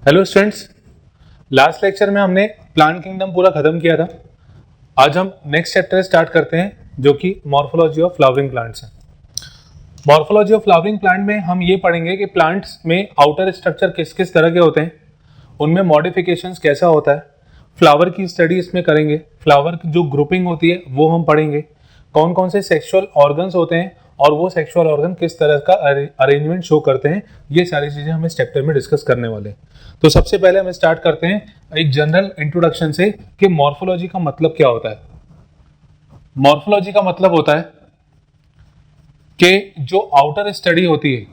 Hello students, last lecture में हमने plant kingdom पूरा खत्म किया था। आज हम नेक्स्ट चैप्टर स्टार्ट करते हैं जो कि मॉर्फोलॉजी ऑफ फ्लावरिंग प्लांट्स है। मॉर्फोलॉजी ऑफ फ्लावरिंग प्लांट में हम ये पढ़ेंगे कि प्लांट्स में आउटर स्ट्रक्चर किस किस तरह के होते हैं, उनमें मॉडिफिकेशंस कैसा होता है, फ्लावर की स्टडी इसमें करेंगे, फ्लावर की जो ग्रुपिंग होती है वो हम पढ़ेंगे, कौन कौन से सेक्सुअल ऑर्गन्स होते हैं और वो सेक्सुअल ऑर्गन किस तरह का अरेंजमेंट शो करते हैं। ये सारी चीजें हम इस चैप्टर में डिस्कस करने वाले हैं। तो सबसे पहले हम स्टार्ट करते हैं एक जनरल इंट्रोडक्शन से कि मॉर्फोलॉजी का मतलब क्या होता है। मॉर्फोलॉजी का मतलब होता है कि जो आउटर स्टडी होती है,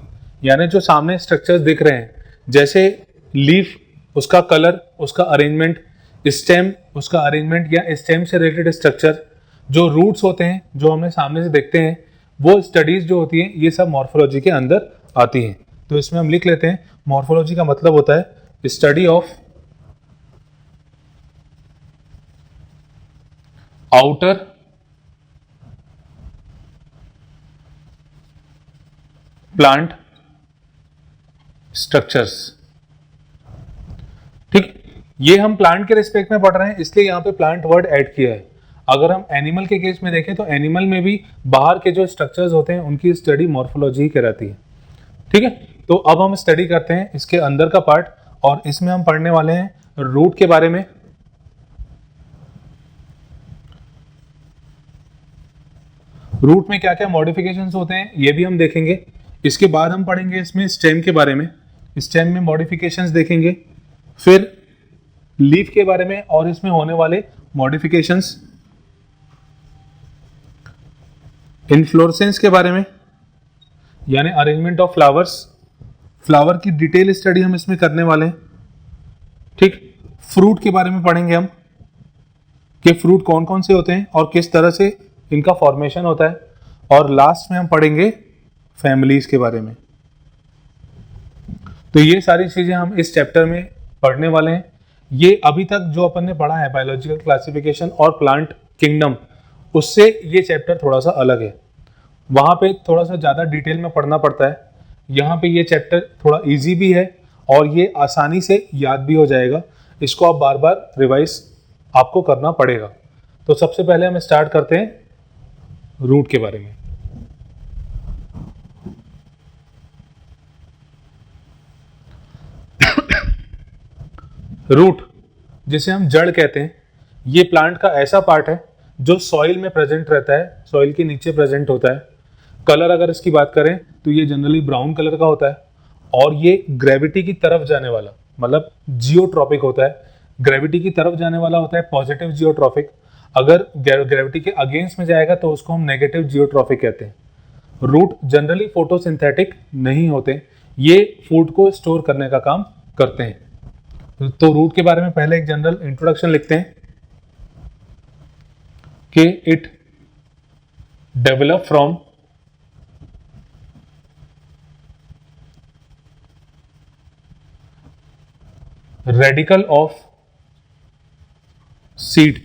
यानी जो सामने स्ट्रक्चर्स दिख रहे हैं, जैसे लीफ, उसका कलर, उसका अरेंजमेंट, स्टेम, उसका अरेंजमेंट या स्टेम से रिलेटेड स्ट्रक्चर, जो रूट्स होते हैं जो हमें सामने से देखते हैं, वो स्टडीज जो होती हैं ये सब मॉर्फोलॉजी के अंदर आती हैं। तो इसमें हम लिख लेते हैं मॉर्फोलॉजी का मतलब होता है study of outer plant structures. ठीक, ये हम प्लांट के रिस्पेक्ट में पढ़ रहे हैं इसलिए यहां पे प्लांट वर्ड ऐड किया है। अगर हम एनिमल के केस में देखें तो एनिमल में भी बाहर के जो स्ट्रक्चर्स होते हैं उनकी स्टडी मॉर्फोलॉजी ही कहलाती है। ठीक है, तो अब हम स्टडी करते हैं इसके अंदर का पार्ट और इसमें हम पढ़ने वाले हैं रूट के बारे में, रूट में क्या क्या मॉडिफिकेशंस होते हैं ये भी हम देखेंगे। इसके बाद हम पढ़ेंगे इसमें स्टेम के बारे में, स्टेम में मॉडिफिकेशंस देखेंगे, फिर लीफ के बारे में और इसमें होने वाले मॉडिफिकेशंस, इन्फ्लोरेसेंस के बारे में यानी अरेंजमेंट ऑफ फ्लावर्स, फ्लावर की डिटेल स्टडी हम इसमें करने वाले हैं। ठीक, फ्रूट के बारे में पढ़ेंगे हम कि फ्रूट कौन कौन से होते हैं और किस तरह से इनका फॉर्मेशन होता है, और लास्ट में हम पढ़ेंगे फैमिलीज के बारे में। तो ये सारी चीजें हम इस चैप्टर में पढ़ने वाले हैं। ये अभी तक जो अपन ने पढ़ा है बायोलॉजिकल क्लासिफिकेशन और प्लांट किंगडम, उससे ये चैप्टर थोड़ा सा अलग है। वहां पे थोड़ा सा ज्यादा डिटेल में पढ़ना पड़ता है, यहाँ पे ये चैप्टर थोड़ा इजी भी है और ये आसानी से याद भी हो जाएगा। इसको आप बार बार रिवाइज आपको करना पड़ेगा। तो सबसे पहले हम स्टार्ट करते हैं रूट के बारे में। रूट, जिसे हम जड़ कहते हैं, ये प्लांट का ऐसा पार्ट है जो सॉइल में प्रेजेंट रहता है, सॉइल के नीचे प्रेजेंट होता है। कलर अगर इसकी बात करें तो ये जनरली ब्राउन कलर का होता है और ये ग्रेविटी की तरफ जाने वाला, मतलब जियोट्रॉपिक होता है। ग्रेविटी की तरफ जाने वाला होता है पॉजिटिव जियोट्रॉपिक। अगर ग्रेविटी के अगेंस्ट में जाएगा तो उसको हम नेगेटिव जियोट्रॉपिक कहते हैं। रूट जनरली फोटोसिंथेटिक नहीं होते, ये फूड को स्टोर करने का काम करते हैं। तो रूट के बारे में पहले एक जनरल इंट्रोडक्शन लिखते हैं कि it develop from radical of seed.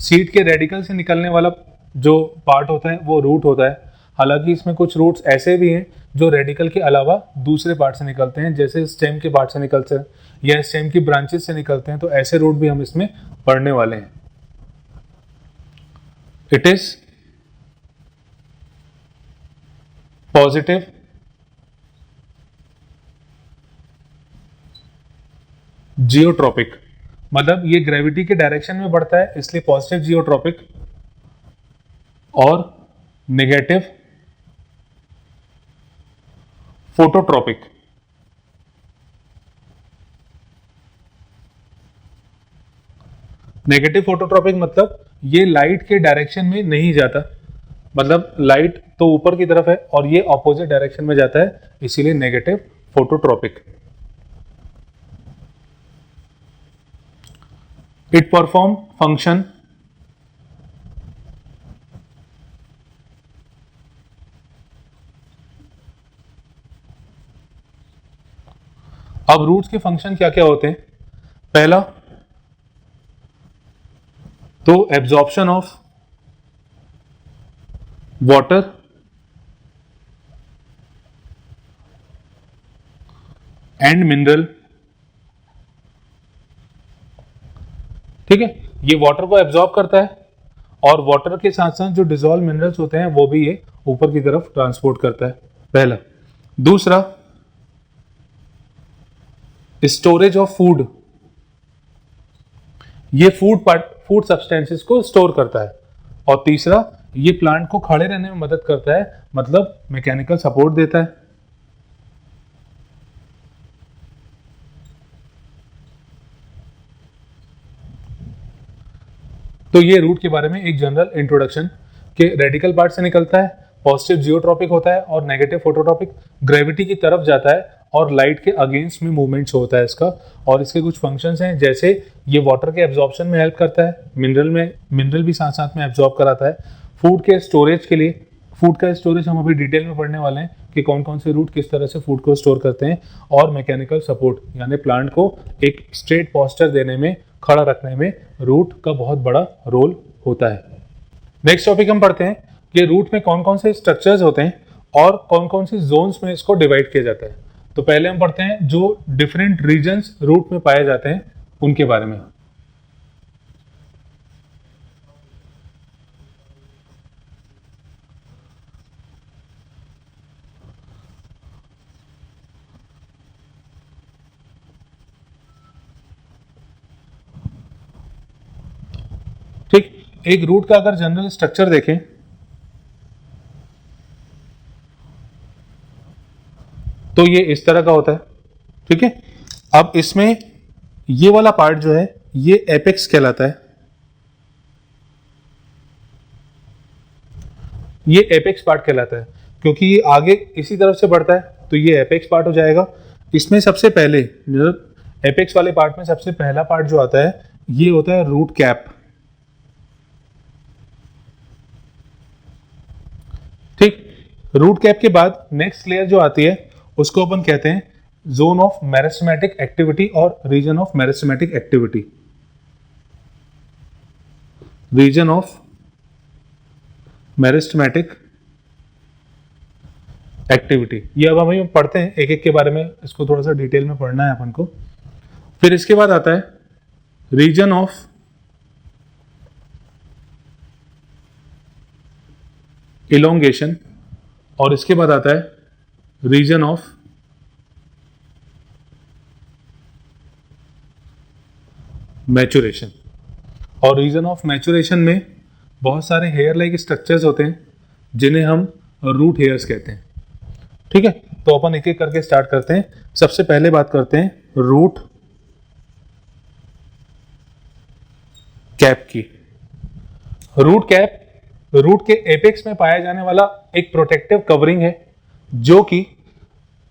Seed के रेडिकल से निकलने वाला जो पार्ट होता है वो रूट होता है। हालांकि इसमें कुछ रूट्स ऐसे भी हैं जो रेडिकल के अलावा दूसरे पार्ट से निकलते हैं, जैसे स्टेम के पार्ट से निकलते हैं या स्टेम की ब्रांचेस से निकलते हैं, तो ऐसे रूट भी हम इसमें पढ़ने वाले हैं। इट इज पॉजिटिव जियोट्रॉपिक, मतलब ये ग्रेविटी के डायरेक्शन में बढ़ता है इसलिए पॉजिटिव जियोट्रॉपिक, और नेगेटिव फोटोट्रॉपिक। नेगेटिव फोटोट्रॉपिक मतलब ये लाइट के डायरेक्शन में नहीं जाता, मतलब लाइट तो ऊपर की तरफ है और ये ऑपोजिट डायरेक्शन में जाता है, इसीलिए negative phototropic. It perform function अब रूट्स के फंक्शन क्या क्या होते हैं। पहला तो absorption of water and mineral ठीक है, ये वाटर को एब्जॉर्ब करता है और वाटर के साथ साथ जो डिजोल्व मिनरल्स होते हैं वो भी ये ऊपर की तरफ ट्रांसपोर्ट करता है, पहला। दूसरा, स्टोरेज ऑफ फूड, ये फूड सब्सटेंसेस को स्टोर करता है। और तीसरा, ये प्लांट को खड़े रहने में मदद करता है, मतलब मैकेनिकल सपोर्ट देता है। तो ये रूट के बारे में एक जनरल इंट्रोडक्शन के रेडिकल पार्ट से निकलता है, पॉजिटिव जियोट्रॉपिक होता है और नेगेटिव फोटोट्रॉपिक, ग्रेविटी की तरफ जाता है और लाइट के अगेंस्ट में मूवमेंट्स होता है इसका। और इसके कुछ फंक्शंस हैं, जैसे ये वाटर के एब्जॉर्प्शन में हेल्प करता है, मिनरल भी साथ साथ में एब्जॉर्ब कराता है। फूड के स्टोरेज के लिए, फूड का स्टोरेज हम अभी डिटेल में पढ़ने वाले हैं कि कौन कौन से रूट किस तरह से फूड को स्टोर करते हैं। और मैकेनिकल सपोर्ट, यानी प्लांट को एक स्ट्रेट पोस्चर देने में, खड़ा रखने में रूट का बहुत बड़ा रोल होता है। नेक्स्ट टॉपिक हम पढ़ते हैं कि रूट में कौन कौन से स्ट्रक्चर्स होते हैं और कौन कौन सी जोन्स में इसको डिवाइड किया जाता है। तो पहले हम पढ़ते हैं जो डिफरेंट रीजन्स रूट में पाए जाते हैं उनके बारे में। ठीक, एक रूट का अगर जनरल स्ट्रक्चर देखें तो ये इस तरह का होता है। ठीक है, अब इसमें ये वाला पार्ट जो है ये एपेक्स कहलाता है। ये एपेक्स पार्ट कहलाता है क्योंकि ये आगे इसी तरफ से बढ़ता है, तो ये एपेक्स पार्ट हो जाएगा। इसमें सबसे पहले एपेक्स वाले पार्ट में सबसे पहला पार्ट जो आता है ये होता है रूट कैप। ठीक, रूट कैप के बाद नेक्स्ट लेयर जो आती है उसको अपन कहते हैं जोन ऑफ मेरिस्टेमेटिक एक्टिविटी और region of meristematic activity. Region of meristematic activity, ये अब हम पढ़ते हैं एक एक के बारे में, इसको थोड़ा सा डिटेल में पढ़ना है अपन को। फिर इसके बाद आता है रीजन ऑफ इलोंगेशन और इसके बाद आता है रीजन ऑफ मैचुरेशन। और रीजन ऑफ मैचुरेशन में बहुत सारे हेयर लाइक स्ट्रक्चर्स होते हैं जिन्हें हम रूट हेयर्स कहते हैं। ठीक है, तो अपन एक एक करके स्टार्ट करते हैं। सबसे पहले बात करते हैं रूट कैप की। रूट कैप रूट के एपेक्स में पाया जाने वाला एक प्रोटेक्टिव कवरिंग है जो कि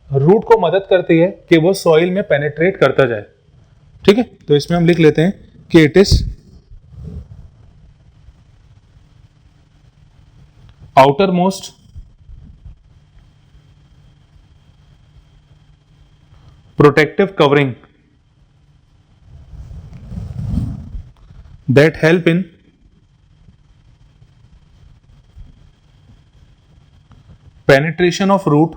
रूट को मदद करती है कि वो सॉइल में पेनिट्रेट करता जाए। ठीक है, तो इसमें हम लिख लेते हैं कि it is outer most protective covering that help in penetration of root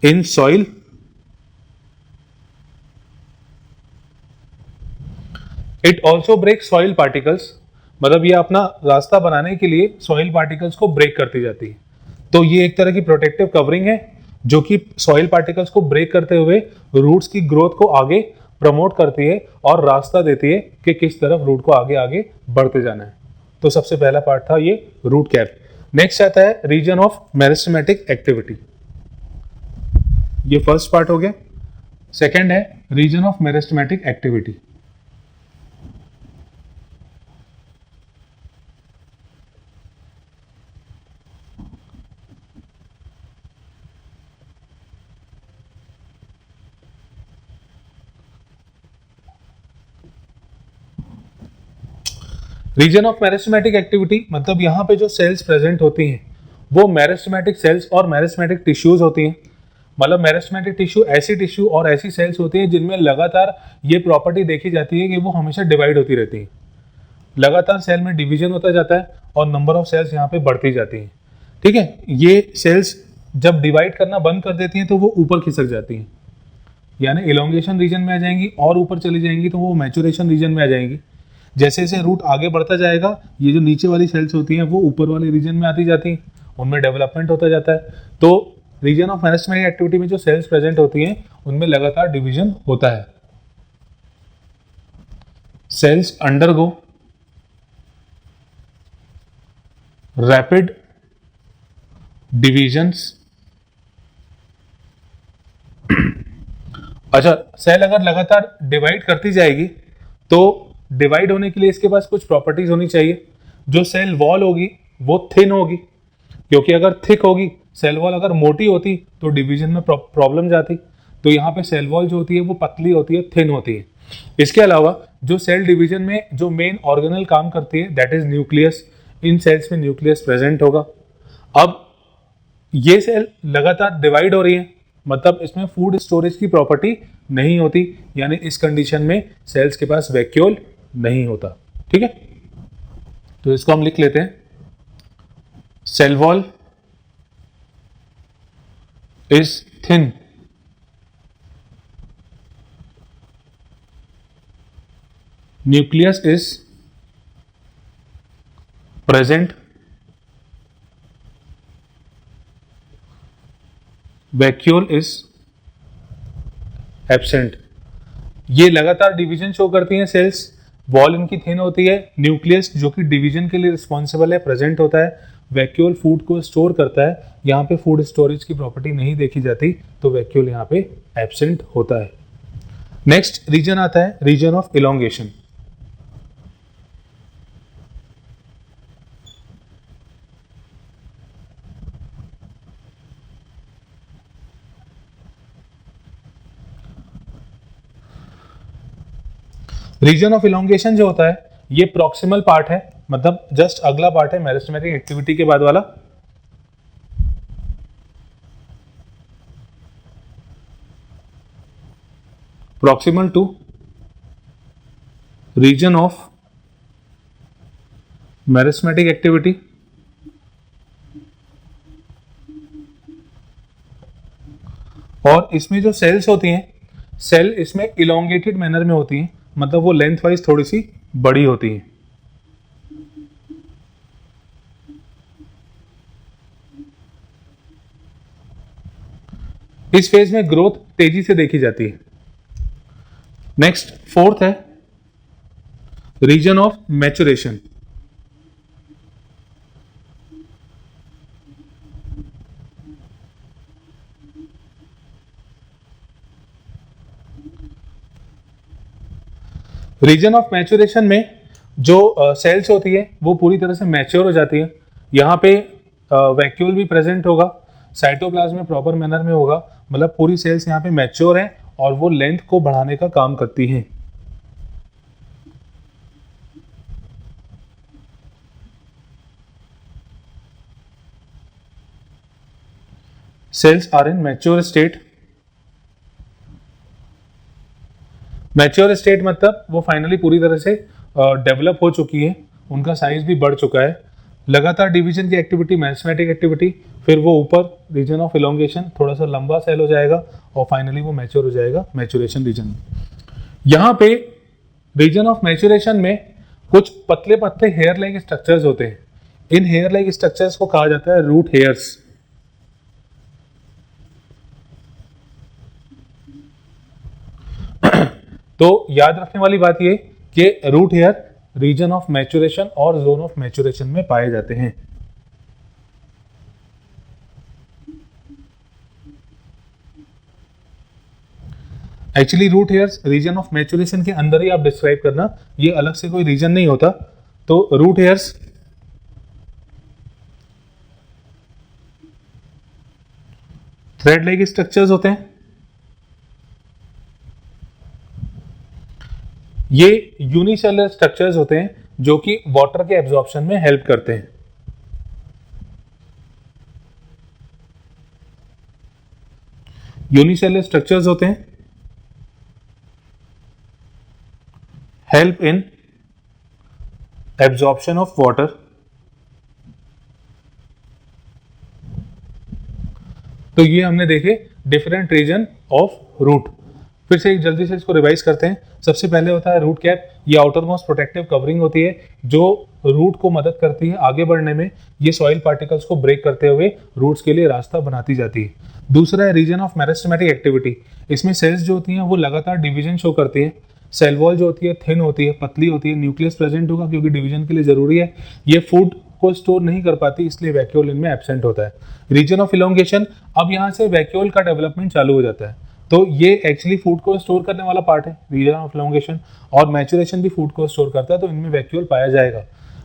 in soil it also breaks soil particles, मतलब ये अपना रास्ता बनाने के लिए सॉइल पार्टिकल्स को ब्रेक करती जाती है। तो ये एक तरह की प्रोटेक्टिव कवरिंग है जो कि सॉइल पार्टिकल्स को ब्रेक करते हुए रूट्स की ग्रोथ को आगे प्रमोट करती है और रास्ता देती है कि किस तरफ रूट को आगे आगे बढ़ते जाना है। तो सबसे पहला पार्ट था ये रूट कैप। नेक्स्ट आता है रीजन ऑफ मेरिस्टेमेटिक एक्टिविटी। ये फर्स्ट पार्ट हो गया। सेकंड है region of meristematic activity. Region of meristematic activity मतलब यहाँ पे जो सेल्स प्रेजेंट होती हैं वो मेरिस्टेमेटिक सेल्स और मेरिस्टेमेटिक टिश्यूज होती हैं। मतलब मेरिस्टेमेटिक टिश्यू ऐसी टिश्यू और ऐसी सेल्स होती हैं जिनमें लगातार ये प्रॉपर्टी देखी जाती है कि वो हमेशा डिवाइड होती रहती है। लगातार सेल में डिवीजन होता जाता है और नंबर ऑफ सेल्स यहाँ पे बढ़ती जाती हैं। ठीक है, ये सेल्स जब डिवाइड करना बंद कर देती हैं तो वो ऊपर खिसक जाती हैं। यानी इलोंगेशन रीजन में आ जाएंगी, और ऊपर चली जाएंगी तो वो मैचुरेशन रीजन में आ जाएंगी। जैसे जैसे रूट आगे बढ़ता जाएगा, ये जो नीचे वाली सेल्स होती हैं वो ऊपर वाले रीजन में आती जाती हैं, उनमें डेवलपमेंट होता जाता है। तो रीजन ऑफ मेरिस्टेमेटिक एक्टिविटी में जो सेल्स प्रेजेंट होती हैं उनमें लगातार डिवीजन होता है। Sales undergo rapid divisions. अच्छा, सेल अगर लगातार डिवाइड करती जाएगी तो डिवाइड होने के लिए इसके पास कुछ प्रॉपर्टीज होनी चाहिए। जो सेल वॉल होगी वो थिन होगी, क्योंकि अगर थिक होगी, सेल वॉल अगर मोटी होती तो डिवीजन में प्रॉब्लम जाती। तो यहाँ पे सेल वॉल जो होती है वो पतली होती है, थिन होती है। इसके अलावा जो सेल डिवीजन में जो मेन ऑर्गेनल काम करती है दैट इज न्यूक्लियस। इन सेल्स में न्यूक्लियस प्रेजेंट होगा। अब ये सेल लगातार डिवाइड हो रही है, मतलब इसमें फूड स्टोरेज की प्रॉपर्टी नहीं होती, यानी इस कंडीशन में सेल्स के पास वैक्यूल नहीं होता। ठीक है, तो इसको हम लिख लेते हैं, cell wall is thin, nucleus is present, vacuole is absent. ये लगातार डिवीजन शो करती हैं सेल्स। वॉल इनकी थिन होती है, न्यूक्लियस जो कि डिवीजन के लिए रिस्पॉन्सिबल है प्रेजेंट होता है, वैक्यूल फूड को स्टोर करता है। यहाँ पे फूड स्टोरेज की प्रॉपर्टी नहीं देखी जाती, तो वैक्यूल यहाँ पे एब्सेंट होता है। नेक्स्ट रीजन आता है region of elongation. Region of elongation जो होता है ये प्रॉक्सिमल पार्ट है, मतलब जस्ट अगला पार्ट है मेरिस्टेमेटिक एक्टिविटी के बाद वाला। Proximal to region of meristematic activity. और इसमें जो सेल्स होती हैं, सेल इसमें इलोंगेटेड मैनर में होती हैं, मतलब वो लेंथ वाइज थोड़ी सी बड़ी होती है। इस फेज में ग्रोथ तेजी से देखी जाती है। नेक्स्ट फोर्थ है region of maturation. Region of maturation में जो सेल्स होती है वो पूरी तरह से मैच्योर हो जाती है। यहाँ पे वैक्यूल भी प्रेजेंट होगा, साइटोप्लाज्म में प्रॉपर मैनर में होगा, मतलब पूरी सेल्स यहाँ पे मैच्योर हैं और वो लेंथ को बढ़ाने का काम करती हैं। Cells are in mature state. Mature state मतलब वो फाइनली पूरी तरह से डेवलप हो चुकी है, उनका साइज भी बढ़ चुका है। लगातार डिवीजन की एक्टिविटी मैथमेटिक एक्टिविटी, फिर वो ऊपर रीजन ऑफ इलोंगेशन, थोड़ा सा लंबा सेल हो जाएगा और फाइनली वो मैच्योर हो जाएगा मैच्योरेशन रीजन में। यहाँ पे रीजन ऑफ मैच्योरेशन में कुछ पतले पतले हेयर लाइक स्ट्रक्चर्स होते हैं। इन हेयर लाइक स्ट्रक्चर्स को कहा जाता है रूट हेयर्स। तो याद रखने वाली बात ये कि root hair region of maturation और जोन ऑफ मैच्योरेशन में पाए जाते हैं। Actually root hairs region of maturation के अंदर ही आप डिस्क्राइब करना, ये अलग से कोई रीजन नहीं होता। तो root hairs thread like structures होते हैं। ये यूनिसेलुलर स्ट्रक्चर्स होते हैं जो कि वाटर के एब्जॉर्प्शन में हेल्प करते हैं। यूनिसेलुलर स्ट्रक्चर्स होते हैं help in absorption of water. तो ये हमने देखे डिफरेंट रीजन ऑफ रूट। फिर से एक जल्दी से इसको रिवाइज करते हैं। सबसे पहले होता है रूट कैप। ये आउटर मोस्ट प्रोटेक्टिव कवरिंग होती है जो रूट को मदद करती है आगे बढ़ने में। ये सॉइल पार्टिकल्स को ब्रेक करते हुए रूट्स के लिए रास्ता बनाती जाती है। दूसरा है रीजन ऑफ मेरिस्टेमेटिक एक्टिविटी। इसमें सेल्स जो होती हैं वो लगातार डिवीजन शो करती है। सेल वॉल जो होती है थिन होती है, पतली होती है, न्यूक्लियस प्रेजेंट होगा क्योंकि डिवीजन के लिए जरूरी है। ये फूड को स्टोर नहीं कर पाती इसलिए वैक्यूल इनमें एब्सेंट होता है। रीजन ऑफ इलोंगेशन, अब यहाँ से वैक्यूल का डेवलपमेंट चालू हो जाता है, तो ये एक्चुअली फूड को स्टोर करने वाला पार्ट है रीजन ऑफ इलोंगेशन, और मैचुरेशन भी फूड को स्टोर करता है, तो इनमें वैक्यूल पाया जाएगा।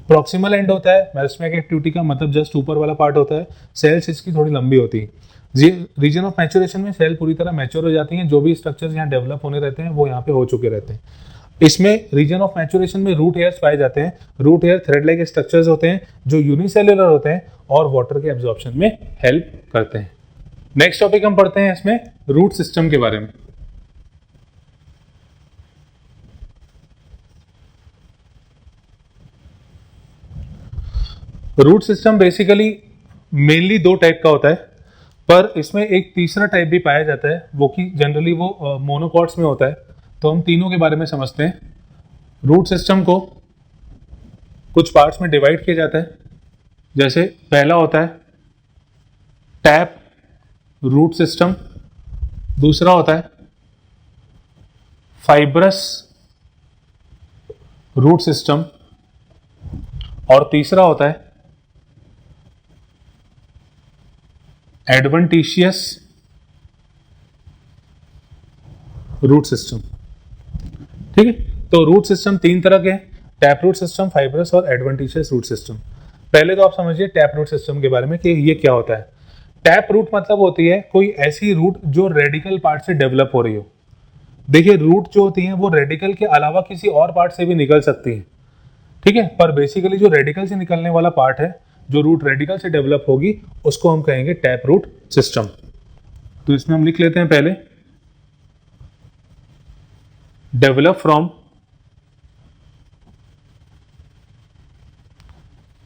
प्रॉक्सिमल एंड होता है मेरिस्टेमेटिक एक्टिविटी का, मतलब जस्ट ऊपर वाला पार्ट होता है। सेल्स इसकी थोड़ी लंबी होती है। रीजन ऑफ मैचुरेशन में सेल पूरी तरह मैच्योर हो जाती हैं, जो भी स्ट्रक्चर्स यहाँ डेवलप होने रहते हैं वो यहाँ पे हो चुके रहते हैं। इसमें रीजन ऑफ मैचुरेशन में रूट हेयर्स पाए जाते हैं। Root hair thread like structures होते हैं जो यूनिसेल्युलर होते हैं और वाटर के एब्जॉर्प्शन में हेल्प करते हैं। नेक्स्ट टॉपिक हम पढ़ते हैं इसमें रूट सिस्टम के बारे में। रूट सिस्टम बेसिकली मेनली दो टाइप का होता है, पर इसमें एक तीसरा टाइप भी पाया जाता है, वो कि जनरली वो मोनोकॉट्स में होता है। तो हम तीनों के बारे में समझते हैं। रूट सिस्टम को कुछ पार्ट्स में डिवाइड किया जाता है। जैसे पहला होता है टैप रूट सिस्टम, दूसरा होता है फाइब्रस रूट सिस्टम, और तीसरा होता है एडवेंटिशियस रूट सिस्टम। ठीक है, तो रूट सिस्टम तीन तरह के हैं, टैप रूट सिस्टम, फाइब्रस और एडवेंटिशियस रूट सिस्टम। पहले तो आप समझिए टैप रूट सिस्टम के बारे में कि ये क्या होता है। टैप रूट मतलब होती है कोई ऐसी रूट जो रेडिकल पार्ट से डेवलप हो रही हो। देखिए रूट जो होती है वो रेडिकल के अलावा किसी और पार्ट से भी निकल सकती है, ठीक है, पर बेसिकली जो रेडिकल से निकलने वाला पार्ट है, जो रूट रेडिकल से डेवलप होगी, उसको हम कहेंगे टैप रूट सिस्टम। तो इसमें हम लिख लेते हैं पहले develop from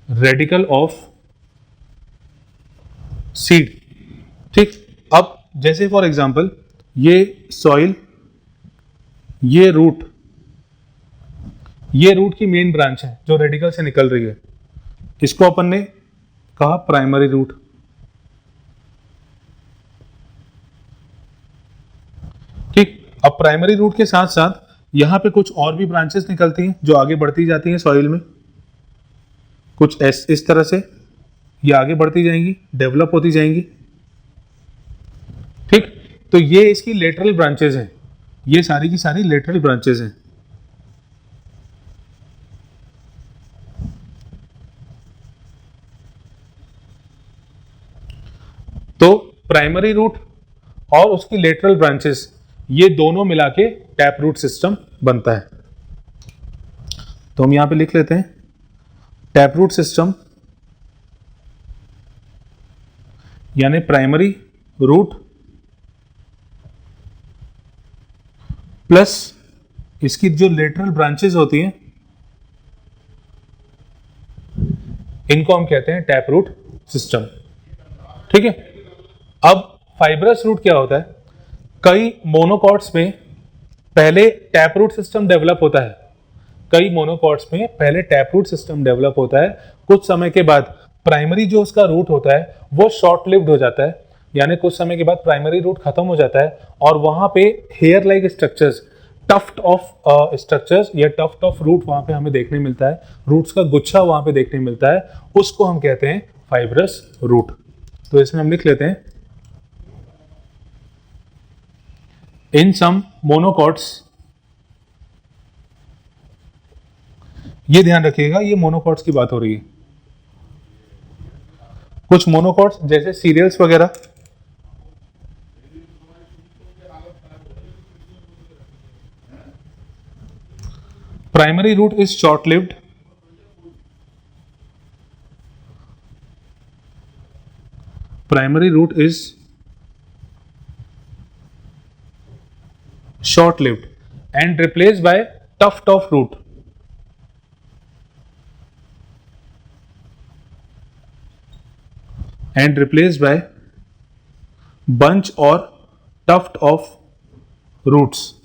radical of seed. ठीक, अब जैसे फॉर एग्जांपल ये सॉइल, ये रूट की मेन ब्रांच है जो रेडिकल से निकल रही है, इसको अपन ने कहा प्राइमरी रूट। ठीक, अब प्राइमरी रूट के साथ साथ यहां पे कुछ और भी ब्रांचेस निकलती हैं जो आगे बढ़ती जाती हैं सॉइल में, कुछ इस तरह से ये आगे बढ़ती जाएंगी, डेवलप होती जाएंगी। ठीक, तो ये इसकी लेटरल ब्रांचेस हैं, ये सारी की सारी लेटरल ब्रांचेस हैं। तो प्राइमरी रूट और उसकी लेटरल ब्रांचेस, ये दोनों मिला के टैप रूट सिस्टम बनता है। तो हम यहां पे लिख लेते हैं टैप रूट सिस्टम यानी प्राइमरी रूट प्लस इसकी जो लेटरल ब्रांचेस होती हैं इनको हम कहते हैं टैप रूट सिस्टम। ठीक है, अब फाइब्रस रूट क्या होता है? कई मोनोकॉट्स में पहले टैप रूट सिस्टम डेवलप होता है, कई मोनोकॉट्स में पहले टैप रूट सिस्टम डेवलप होता है। कुछ समय के बाद प्राइमरी जो उसका रूट होता है वो शॉर्ट लिव्ड हो जाता है, यानी कुछ समय के बाद प्राइमरी रूट खत्म हो जाता है और वहां पे hair like structures, tuft of structures या टफ्ट ऑफ रूट वहां पे हमें देखने मिलता है, रूट्स का गुच्छा वहां पे देखने मिलता है, उसको हम कहते हैं फाइब्रस रूट। तो इसमें हम लिख लेते हैं इन सम मोनोकॉट्स, ये ध्यान रखिएगा ये मोनोकॉट्स की बात हो रही है। कुछ मोनोकॉट्स जैसे सीरियल्स वगैरह, primary root is short lived, primary root is short lived and replaced by tuft of root, and replaced by bunch or tuft of roots।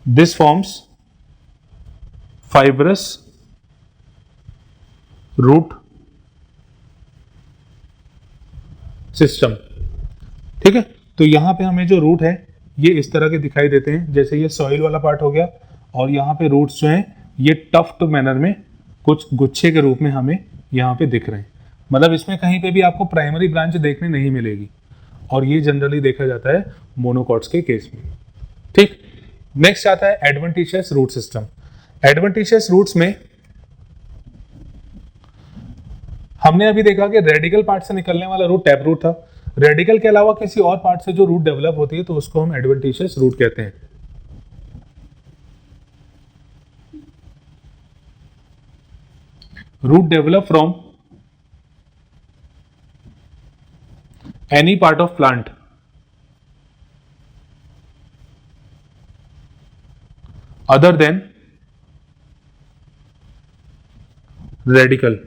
This forms fibrous root system. ठीक है, तो यहां पे हमें जो root है ये इस तरह के दिखाई देते हैं, जैसे ये सॉइल वाला पार्ट हो गया और यहाँ पे रूट्स जो हैं ये टफ्ट मैनर में कुछ गुच्छे के रूप में हमें यहाँ पे दिख रहे हैं। मतलब इसमें कहीं पे भी आपको प्राइमरी ब्रांच देखने नहीं मिलेगी और ये जनरली देखा जाता है मोनोकॉट्स के केस में। ठीक, नेक्स्ट आता है adventitious root system. Adventitious roots में हमने अभी देखा कि रेडिकल पार्ट से निकलने वाला रूट टैप रूट था। रेडिकल के अलावा किसी और पार्ट से जो रूट डेवलप होती है तो उसको हम एडवेंटिशियस रूट कहते हैं। Root develop from any part of plant other than radicle.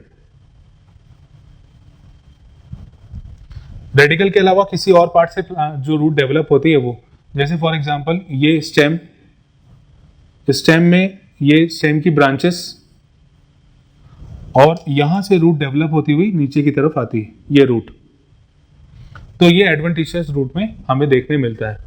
Radicle के अलावा किसी और पार्ट से जो रूट डेवलप होती है वो, जैसे फॉर एग्जांपल ये स्टेम, स्टेम में ये स्टेम की ब्रांचेस और यहां से रूट डेवलप होती हुई नीचे की तरफ आती है, ये रूट। तो ये एडवेंटिशियस रूट में हमें देखने मिलता है।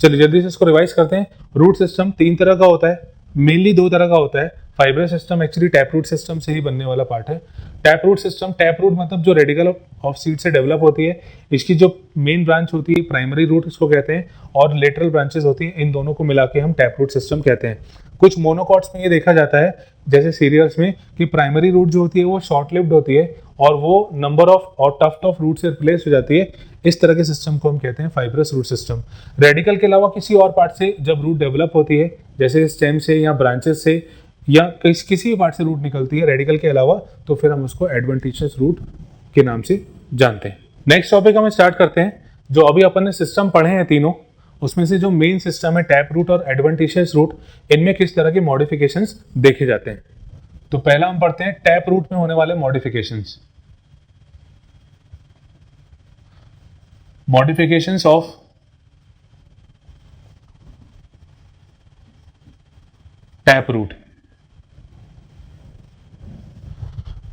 चलिए जल्दी से इसको रिवाइज करते हैं। रूट सिस्टम तीन तरह का होता है, मेनली दो तरह का होता है। Fibrous system actually tap root system से ही बनने वाला पार्ट है। Tap root system, tap root मतलब जो रेडिकल ऑफ सीड से डेवलप होती है, इसकी जो मेन ब्रांच होती है प्राइमरी रूट इसको कहते हैं और लेटरल ब्रांचेस होती हैं, इन दोनों को मिला के हम टैप रूट सिस्टम कहते हैं। कुछ मोनोकॉट्स में ये देखा जाता है जैसे सीरियल्स में कि प्राइमरी रूट जो होती है वो शॉर्ट लिव्ड होती है और वो नंबर ऑफ और टफ्ट ऑफ रूट से रिप्लेस हो जाती है। इस तरह के सिस्टम को हम कहते हैं फाइब्रस रूट सिस्टम। रेडिकल के अलावा किसी और पार्ट से जब रूट डेवलप होती है, जैसे स्टेम से या ब्रांचेस से या किसी भी पार्ट से रूट निकलती है रेडिकल के अलावा, तो फिर हम उसको एडवेंटिशियस रूट के नाम से जानते हैं। नेक्स्ट टॉपिक हम स्टार्ट करते हैं। जो अभी अपन ने सिस्टम पढ़े हैं तीनों, उसमें से जो मेन सिस्टम है टैप रूट और एडवेंटिशियस रूट, इनमें किस तरह के मॉडिफिकेशंस देखे जाते हैं। तो पहला हम पढ़ते हैं टैप रूट में होने वाले modifications. Modifications of tap root.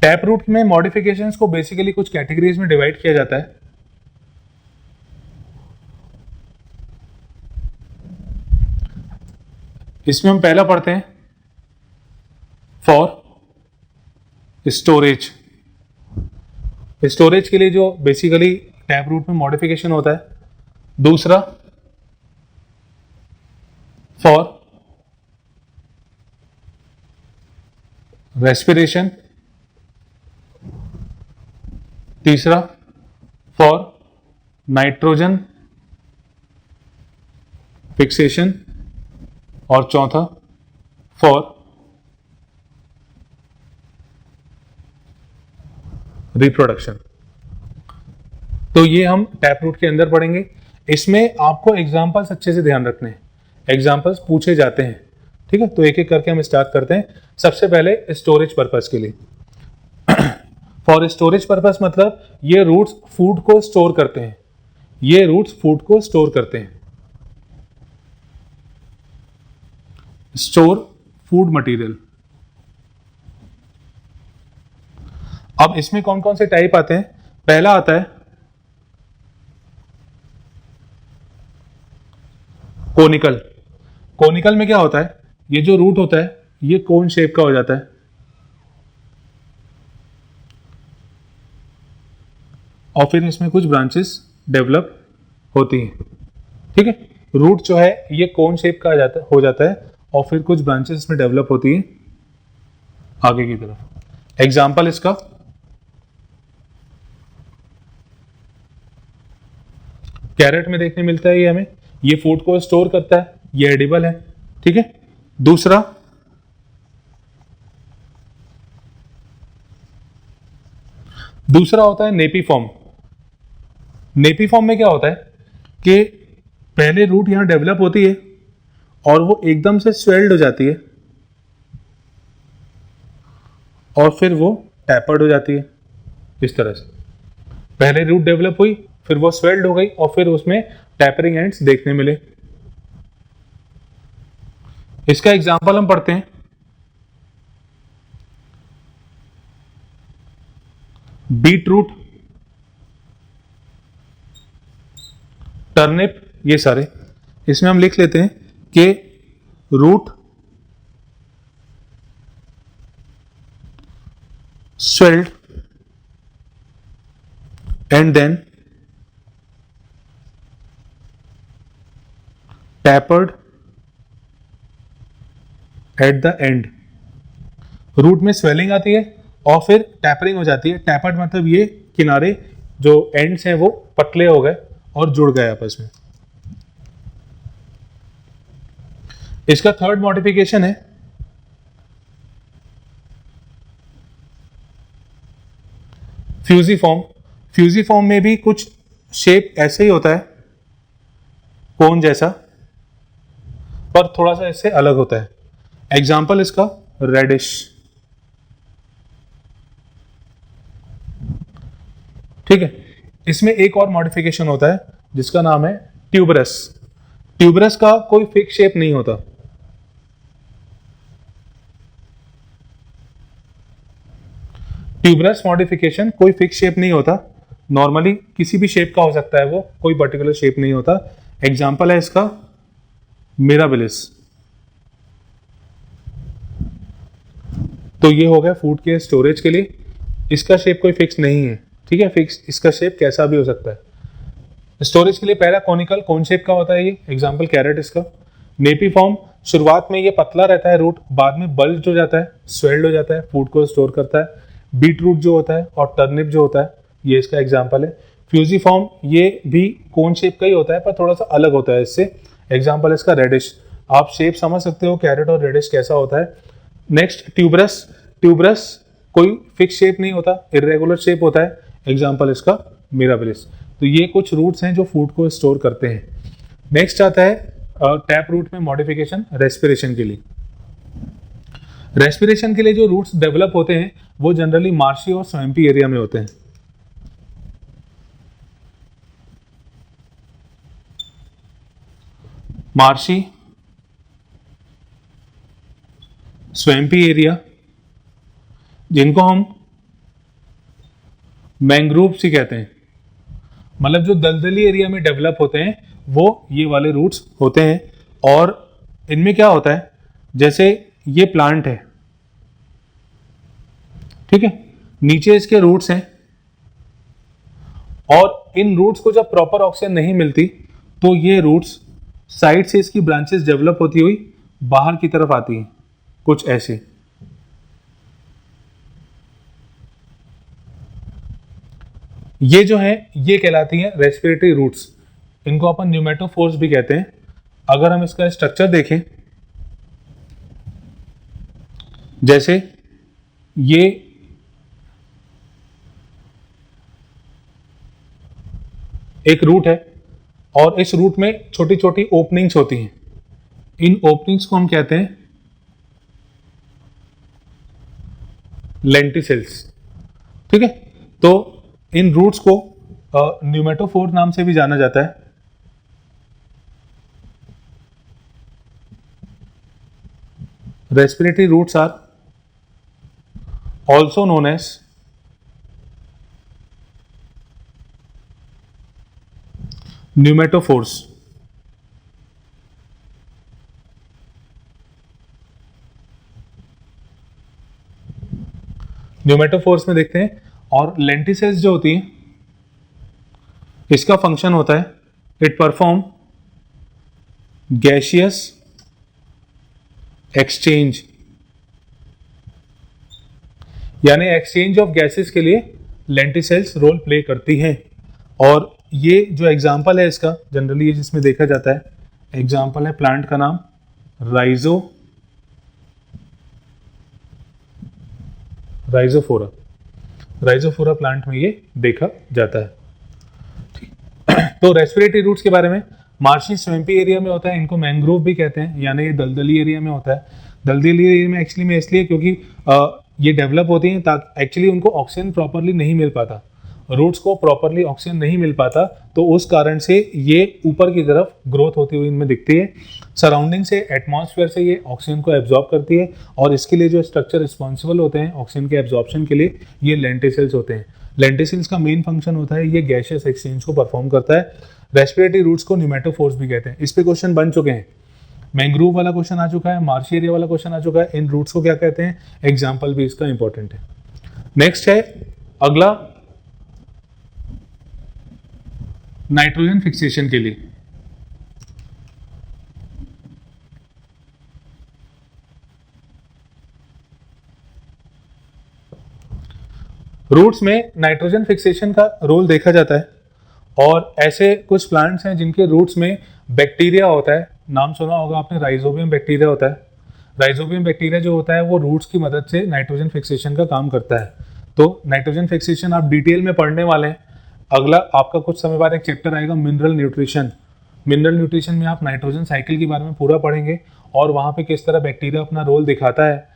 Tap root में मॉडिफिकेशंस को बेसिकली कुछ कैटेगरीज में डिवाइड किया जाता है। इसमें हम पहला पढ़ते हैं फॉर स्टोरेज। स्टोरेज के लिए जो बेसिकली टैप रूट में मॉडिफिकेशन होता है। दूसरा फॉर रेस्पिरेशन। तीसरा फॉर नाइट्रोजन फिक्सेशन और चौथा फॉर रिप्रोडक्शन। तो ये हम टैप रूट के अंदर पढ़ेंगे। इसमें आपको एग्जांपल्स अच्छे से ध्यान रखने हैं, एग्जांपल्स पूछे जाते हैं। ठीक है, तो एक एक करके हम स्टार्ट करते हैं। सबसे पहले स्टोरेज पर्पस के लिए। फॉर स्टोरेज पर्पस मतलब ये रूट्स फूड को स्टोर करते हैं, ये रूट्स फूड को स्टोर करते हैं। Store food material. अब इसमें कौन कौन से टाइप आते हैं। पहला आता है कोनिकल। कोनिकल में क्या होता है, ये जो रूट होता है ये कोन शेप का हो जाता है और फिर इसमें कुछ ब्रांचेस डेवलप होती हैं। ठीक है, रूट जो है ये कोन शेप का हो जाता है और फिर कुछ ब्रांचेस इसमें डेवलप होती हैं आगे की तरफ। एग्जाम्पल इसका कैरेट में देखने मिलता है। ये हमें ये फूड को स्टोर करता है, ये एडिबल है। ठीक है, दूसरा होता है नेपीफॉर्म। नेपीफॉर्म में क्या होता है कि पहले रूट यहां डेवलप होती है और वो एकदम से स्वेल्ड हो जाती है और फिर वो टैपर्ड हो जाती है। इस तरह से पहले रूट डेवलप हुई, फिर वो स्वेल्ड हो गई और फिर उसमें टैपरिंग एंड्स देखने मिले। इसका एग्जाम्पल हम पढ़ते हैं। बीट रूट, टर्निप, ये सारे इसमें हम लिख लेते हैं कि root swelled and then tapered at the end। Root में स्वेलिंग आती है और फिर टैपरिंग हो जाती है। टैपर्ड मतलब ये किनारे जो एंड्स हैं वो पतले हो गए और जुड़ गए आपस में। इसका थर्ड मॉडिफिकेशन है फ्यूजिफॉर्म। फ्यूजिफॉर्म में भी कुछ शेप ऐसे ही होता है, कोन जैसा, पर थोड़ा सा इससे अलग होता है। एग्जाम्पल इसका रेडिश। ठीक है, इसमें एक और मॉडिफिकेशन होता है जिसका नाम है ट्यूबरस। ट्यूबरस का कोई फिक्स शेप नहीं होता। ट्यूबरस मॉडिफिकेशन कोई फिक्स शेप नहीं होता, नॉर्मली किसी भी शेप का हो सकता है, वो कोई पर्टिकुलर शेप नहीं होता। एग्जाम्पल है इसका मिराबिलिस। तो ये हो गया फूड के स्टोरेज के लिए। इसका शेप कोई फिक्स नहीं है, ठीक है, फिक्स इसका शेप कैसा भी हो सकता है। स्टोरेज के लिए पहला कॉनिकल कोन शेप का होता है ये, एग्जाम्पल कैरेट इसका। नेपीफॉर्म, शुरुआत में ये पतला रहता है रूट, बाद में बल्ज हो जाता है, स्वेल्ड हो जाता है, फूड को स्टोर करता है। बीट रूट जो होता है और टर्निप जो होता है, ये इसका एग्जाम्पल है। फ्यूजिफॉर्म ये भी कोन शेप का ही होता है पर थोड़ा सा अलग होता है इससे। एग्जाम्पल इसका रेडिश। आप शेप समझ सकते हो कैरेट और रेडिश कैसा होता है। Next tuberous. ट्यूबरस कोई फिक्स शेप नहीं होता, इरेगुलर शेप होता है। एग्जाम्पल इसका मिराबिलिस। तो ये कुछ रूट्स हैं जो फूड को स्टोर करते हैं। नेक्स्ट आता है टैप रूट में मॉडिफिकेशन रेस्पिरेशन के लिए। रेस्पिरेशन के लिए जो रूट्स डेवलप होते हैं वो जनरली मार्शी और स्वैम्पी एरिया में होते हैं। मार्शी, स्वैम्पी एरिया, जिनको हम मैंग्रोव्स ही कहते हैं, मतलब जो दलदली एरिया में डेवलप होते हैं वो ये वाले रूट्स होते हैं। और इनमें क्या होता है, जैसे ये प्लांट है, ठीक है, नीचे इसके रूट्स हैं और इन रूट्स को जब प्रॉपर ऑक्सीजन नहीं मिलती तो ये रूट्स साइड से इसकी ब्रांचेस डेवलप होती हुई बाहर की तरफ आती हैं, कुछ ऐसे। ये जो है ये कहलाती हैं रेस्पिरेटरी रूट्स। इनको अपन न्यूमेटोफोर्स भी कहते हैं। अगर हम इसका स्ट्रक्चर देखें, जैसे ये एक रूट है और इस रूट में छोटी छोटी ओपनिंग्स होती हैं। इन ओपनिंग्स को हम कहते हैं लेंटिसेल्स, ठीक है। तो इन रूट्स को न्यूमेटोफोर नाम से भी जाना जाता है। Respiratory roots are also known as pneumatophores. Pneumatophores में देखते हैं। और लेंटिसेल्स जो होती हैं, इसका फंक्शन होता है इट परफॉर्म गैसियस एक्सचेंज, यानी एक्सचेंज ऑफ गैसेस के लिए लेंटिसेल्स रोल प्ले करती हैं। और ये जो एग्जाम्पल है इसका, जनरली ये जिसमें देखा जाता है, एग्जाम्पल है प्लांट का नाम राइजोफोरा। राइजोफोरा प्लांट में ये देखा जाता है। तो रेस्पिरेटरी रूट्स के बारे में, मार्शी स्वैम्पी एरिया में होता है, इनको मैंग्रोव भी कहते हैं, यानी ये दलदली एरिया में होता है। दलदली एरिया में एक्चुअली में इसलिए क्योंकि ये डेवलप होती हैं ताकि एक्चुअली उनको ऑक्सीजन प्रॉपरली नहीं मिल पाता रूट्स को प्रॉपरली ऑक्सीजन नहीं मिल पाता, तो उस कारण से ये ऊपर की तरफ ग्रोथ होती हुई इनमें दिखती है। सराउंडिंग से, एटमॉस्फेयर से ये ऑक्सीजन को एब्जॉर्ब करती है, और इसके लिए जो स्ट्रक्चर रिस्पॉन्सिबल होते हैं ऑक्सीजन के एब्जॉर्प्शन के लिए, ये लेंटिसेल्स होते हैं। लेंटिसेल्स का मेन फंक्शन होता है ये गैसियस एक्सचेंज को परफॉर्म करता है। रेस्पिरेटरी रूट्स को न्यूमेटोफोर्स भी कहते हैं। इस पे क्वेश्चन बन चुके हैं, मैंग्रोव वाला क्वेश्चन आ चुका है, मार्शी एरिया वाला क्वेश्चन आ चुका है। इन रूट्स को क्या कहते हैं, एग्जाम्पल भी इसका इंपॉर्टेंट है। नेक्स्ट है अगला, नाइट्रोजन फिक्सेशन के लिए। रूट्स में नाइट्रोजन फिक्सेशन का रोल देखा जाता है, और ऐसे कुछ प्लांट्स हैं जिनके रूट्स में बैक्टीरिया होता है। नाम सुना होगा आपने, राइजोबियम बैक्टीरिया होता है। राइजोबियम बैक्टीरिया जो होता है वो रूट्स की मदद से नाइट्रोजन फिक्सेशन का काम करता है। तो नाइट्रोजन फिक्सेशन आप डिटेल में पढ़ने वाले हैं। अगला आपका कुछ समय बाद एक चैप्टर आएगा मिनरल न्यूट्रिशन। मिनरल न्यूट्रिशन में आप नाइट्रोजन साइकिल के बारे में पूरा पढ़ेंगे, और वहाँ पे किस तरह बैक्टीरिया अपना रोल दिखाता है,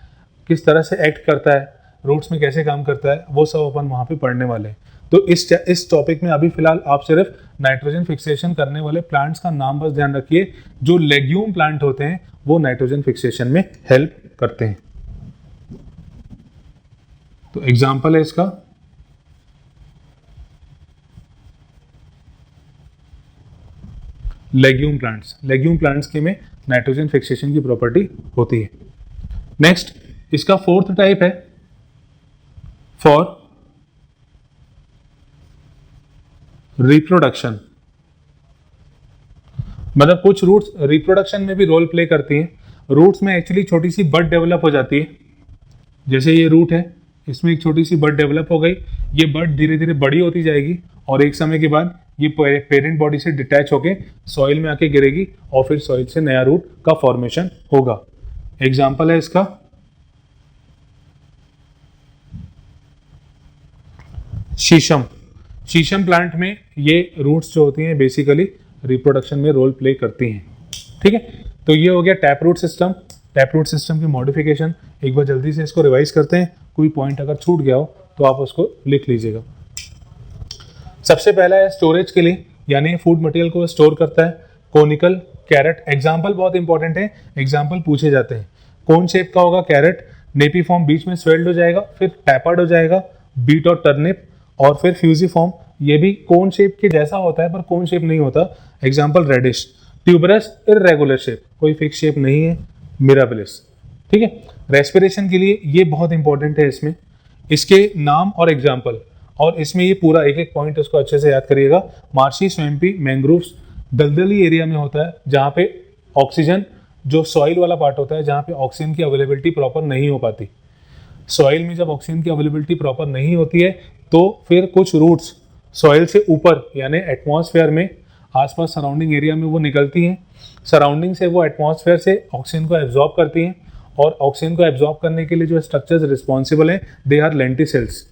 किस तरह से एक्ट करता है, रूट्स में कैसे काम करता है, वो सब अपन वहाँ पे पढ़ने वाले हैं। तो इस टॉपिक में अभी फिलहाल आप सिर्फ नाइट्रोजन फिक्सेशन करने वाले प्लांट्स का नाम बस ध्यान रखिए। जो लेग्यूम प्लांट होते हैं वो नाइट्रोजन फिक्सेशन में हेल्प करते हैं। तो एग्जाम्पल है इसका, लेग्यूम प्लांट्स। लेग्यूम प्लांट्स के में नाइट्रोजन फिक्सेशन की प्रॉपर्टी होती है। नेक्स्ट, इसका फोर्थ टाइप है फॉर रिप्रोडक्शन। मतलब कुछ रूट्स रिप्रोडक्शन में भी रोल प्ले करती हैं। रूट्स में एक्चुअली छोटी सी बड डेवलप हो जाती है। जैसे ये रूट है, इसमें एक छोटी सी बड डेवलप हो गई। ये बड धीरे धीरे बड़ी होती जाएगी, और एक समय के बाद ये पेरेंट बॉडी से डिटैच होके सॉइल में आके गिरेगी, और फिर सॉइल से नया रूट का फॉर्मेशन होगा। एग्जाम्पल है इसका, शीशम। शीशम प्लांट में ये रूट्स जो होती हैं बेसिकली रिप्रोडक्शन में रोल प्ले करती हैं। ठीक है, तो ये हो गया tap root system. Tap root system की मॉडिफिकेशन एक बार जल्दी से इसको रिवाइज करते हैं। कोई पॉइंट अगर छूट गया हो तो आप उसको लिख लीजिएगा। सबसे पहला है स्टोरेज के लिए, यानी फूड मटेरियल को स्टोर करता है। Conical, carrot. एग्जाम्पल बहुत इंपॉर्टेंट है, एग्जाम्पल पूछे जाते हैं। कौन शेप का होगा कैरेट, नेपीफॉर्म बीच में स्वेल्ड हो जाएगा, फिर टैपर्ड हो जाएगा, बीट और टर्निप, और फिर फ्यूजिफॉर्म। ये भी कोन शेप के जैसा होता है पर कोन शेप नहीं होता। Example radish. Tuberous, irregular shape, कोई फिक्स शेप नहीं है। मिराबिलिस। ठीक है, रेस्पिरेशन के लिए ये बहुत इंपॉर्टेंट है। इसमें इसके नाम और एग्जाम्पल, और इसमें ये पूरा एक एक पॉइंट उसको अच्छे से याद करिएगा। मार्शी, स्वैम्पी, मैंग्रोव्स दलदली एरिया में होता है, जहाँ पे ऑक्सीजन, जो सॉइल वाला पार्ट होता है जहाँ पे ऑक्सीजन की अवेलेबिलिटी प्रॉपर नहीं हो पाती। सॉइल में जब ऑक्सीजन की अवेलेबिलिटी प्रॉपर नहीं होती है तो फिर कुछ रूट्स सॉइल से ऊपर यानी एटमॉस्फेयर में, आसपास सराउंडिंग एरिया में वो निकलती हैं। सराउंडिंग से वो एटमॉस्फेयर से ऑक्सीजन को एब्जॉर्ब करती हैं, और ऑक्सीजन को एब्जॉर्ब करने के लिए जो स्ट्रक्चर्स रिस्पॉन्सिबल हैं दे आर लेंटिसेल्स।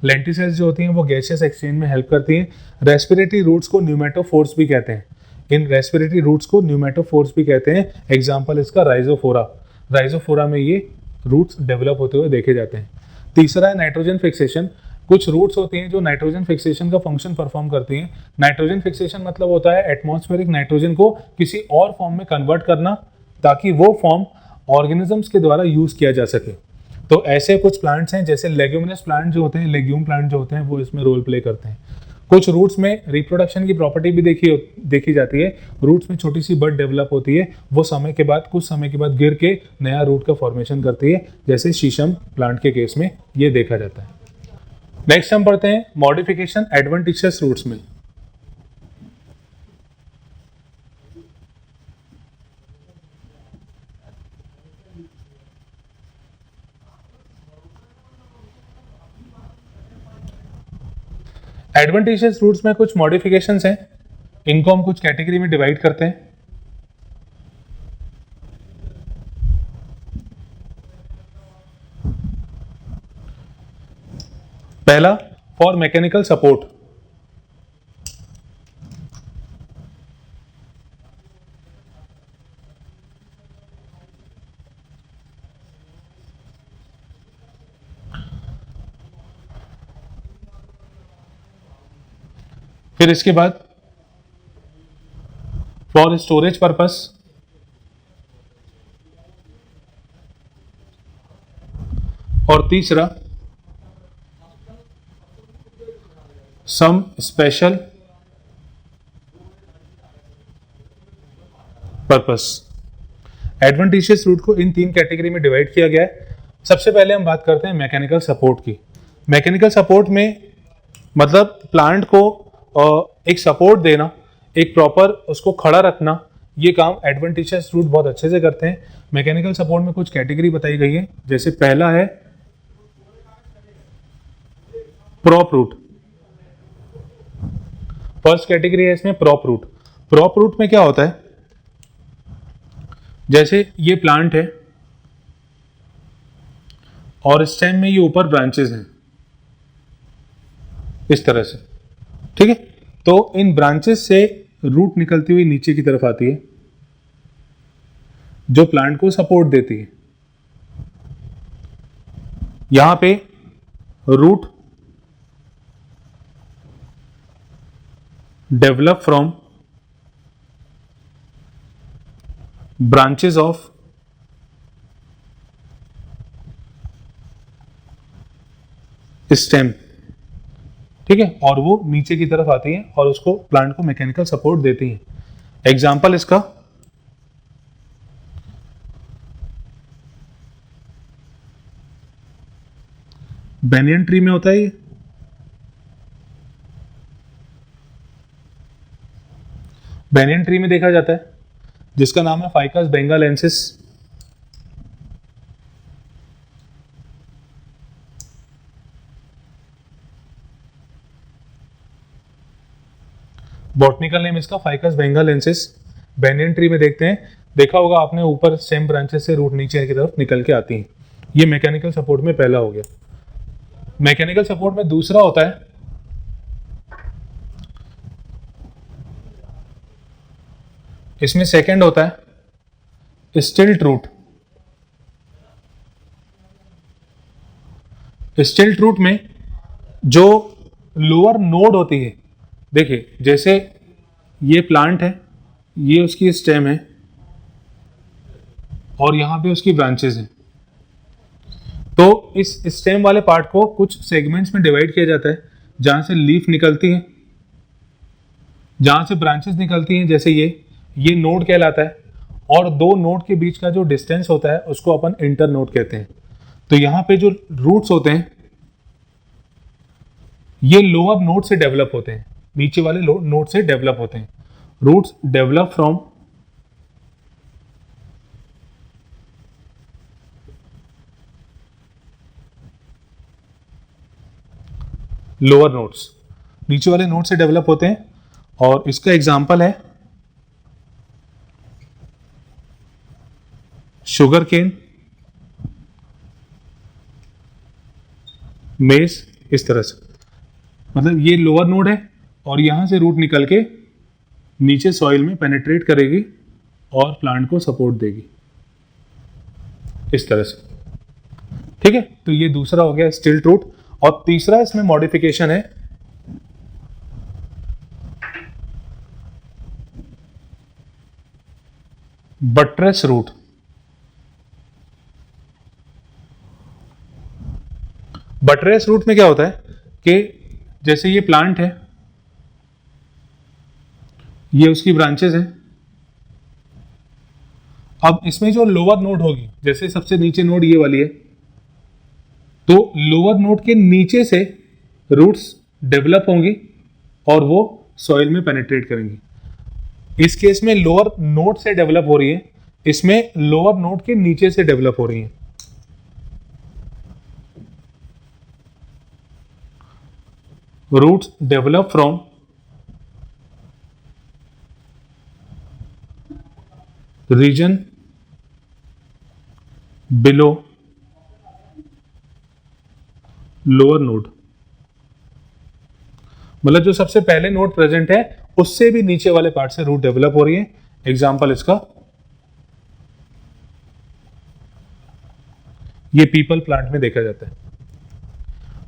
लेंटिसेल्स जो होती हैं वो गैसियस एक्सचेंज में हेल्प करती हैं। रेस्पिरेटरी रूट्स को न्यूमेटोफोर्स भी कहते हैं। इन रेस्पिरेटरी रूट्स को न्यूमेटोफोर्स भी कहते हैं। एग्जाम्पल इसका राइजोफोरा। राइजोफोरा में ये रूट्स डेवलप होते हुए देखे जाते हैं। तीसरा है नाइट्रोजन फिक्सेशन। कुछ रूट्स होती हैं जो नाइट्रोजन फिक्सेशन का फंक्शन परफॉर्म करती हैं। नाइट्रोजन फिक्सेशन मतलब होता है एटमॉस्फेरिक नाइट्रोजन को किसी और फॉर्म में कन्वर्ट करना, ताकि वो फॉर्म ऑर्गेनिजम्स के द्वारा यूज किया जा सके। तो ऐसे कुछ प्लांट्स हैं, जैसे लेग्यूमिनस प्लांट जो होते हैं, लेग्यूम प्लांट जो होते हैं, वो इसमें रोल प्ले करते हैं। कुछ रूट्स में रिप्रोडक्शन की प्रॉपर्टी भी देखी जाती है। रूट्स में छोटी सी बड डेवलप होती है, वो कुछ समय के बाद गिर के नया रूट का फॉर्मेशन करती है, जैसे शीशम प्लांट के केस में ये देखा जाता है। नेक्स्ट हम पढ़ते हैं मॉडिफिकेशन एडवेंटिशियस रूट्स में। एडवेंटिशियस रूट्स में कुछ मॉडिफिकेशंस हैं, इनको हम कुछ कैटेगरी में डिवाइड करते हैं। पहला, फॉर मैकेनिकल सपोर्ट। फिर इसके बाद फॉर स्टोरेज पर्पस, और तीसरा some special purpose. Adventitious root को इन 3 कैटेगरी में डिवाइड किया गया है। सबसे पहले हम बात करते हैं मैकेनिकल सपोर्ट की। मैकेनिकल सपोर्ट में मतलब प्लांट को एक सपोर्ट देना, एक प्रॉपर उसको खड़ा रखना, ये काम एडवेंटिशियस रूट बहुत अच्छे से करते हैं। मैकेनिकल सपोर्ट में कुछ कैटेगरी बताई गई है, जैसे पहला है प्रॉप रूट। फर्स्ट कैटेगरी है इसमें प्रॉप रूट। प्रॉप रूट में क्या होता है, जैसे ये प्लांट है और स्टेम में ये ऊपर ब्रांचेस हैं इस तरह से, ठीक है। तो इन ब्रांचेस से रूट निकलती हुई नीचे की तरफ आती है जो प्लांट को सपोर्ट देती है। यहां पे root develop from branches of stem, ठीक है, और वो नीचे की तरफ आती हैं और उसको प्लांट को मैकेनिकल सपोर्ट देती हैं। एग्जाम्पल इसका बेनियन ट्री में होता है। ये बेनियन ट्री में देखा जाता है, जिसका नाम है फाइकस बेंगालेंसिस। बॉटनिकल नेम इसका फाइकस बेंगालेंसिस। बेनियन ट्री में देखते हैं, देखा होगा आपने, ऊपर स्टेम ब्रांचेस से रूट नीचे की तरफ निकल के आती हैं। ये मैकेनिकल सपोर्ट में पहला हो गया। मैकेनिकल सपोर्ट में दूसरा होता है इसमें सेकंड होता है स्टिल्ट रूट। स्टिल्ट रूट में जो लोअर नोड होती है, देखिए जैसे ये प्लांट है, ये उसकी स्टेम है और यहां पे उसकी ब्रांचेस हैं। तो इस स्टेम वाले पार्ट को कुछ सेगमेंट्स में डिवाइड किया जाता है, जहां से लीफ निकलती है, जहां से ब्रांचेस निकलती हैं, जैसे ये नोड कहलाता है। और दो नोड के बीच का जो डिस्टेंस होता है उसको अपन इंटर नोड कहते हैं। तो यहां पे जो रूट्स होते हैं ये लोअर नोड से डेवलप होते हैं, नीचे वाले नोड से डेवलप होते हैं। Roots develop from lower nodes, नीचे वाले नोड से डेवलप होते हैं। और इसका एग्जांपल है शुगर केन, मेज, इस तरह से। मतलब ये लोअर नोड है और यहां से रूट निकल के नीचे सॉइल में पेनिट्रेट करेगी और प्लांट को सपोर्ट देगी इस तरह से, ठीक है। तो ये दूसरा हो गया स्टिल्ट रूट। और तीसरा इसमें मॉडिफिकेशन है बट्रेस रूट। बट्रेस रूट में क्या होता है कि जैसे ये प्लांट है, ये उसकी ब्रांचेस हैं। अब इसमें जो लोअर नोड होगी, जैसे सबसे नीचे नोड ये वाली है, तो लोअर नोड के नीचे से रूट्स डेवलप होंगी और वो सॉइल में पेनिट्रेट करेंगी। इस केस में लोअर नोड से डेवलप हो रही है, इसमें लोअर नोड के नीचे से डेवलप हो रही है। Roots develop from region below lower node. मतलब जो सबसे पहले नोड प्रेजेंट है उससे भी नीचे वाले पार्ट से रूट डेवलप हो रही है। एग्जांपल इसका ये पीपल प्लांट में देखा जाता है।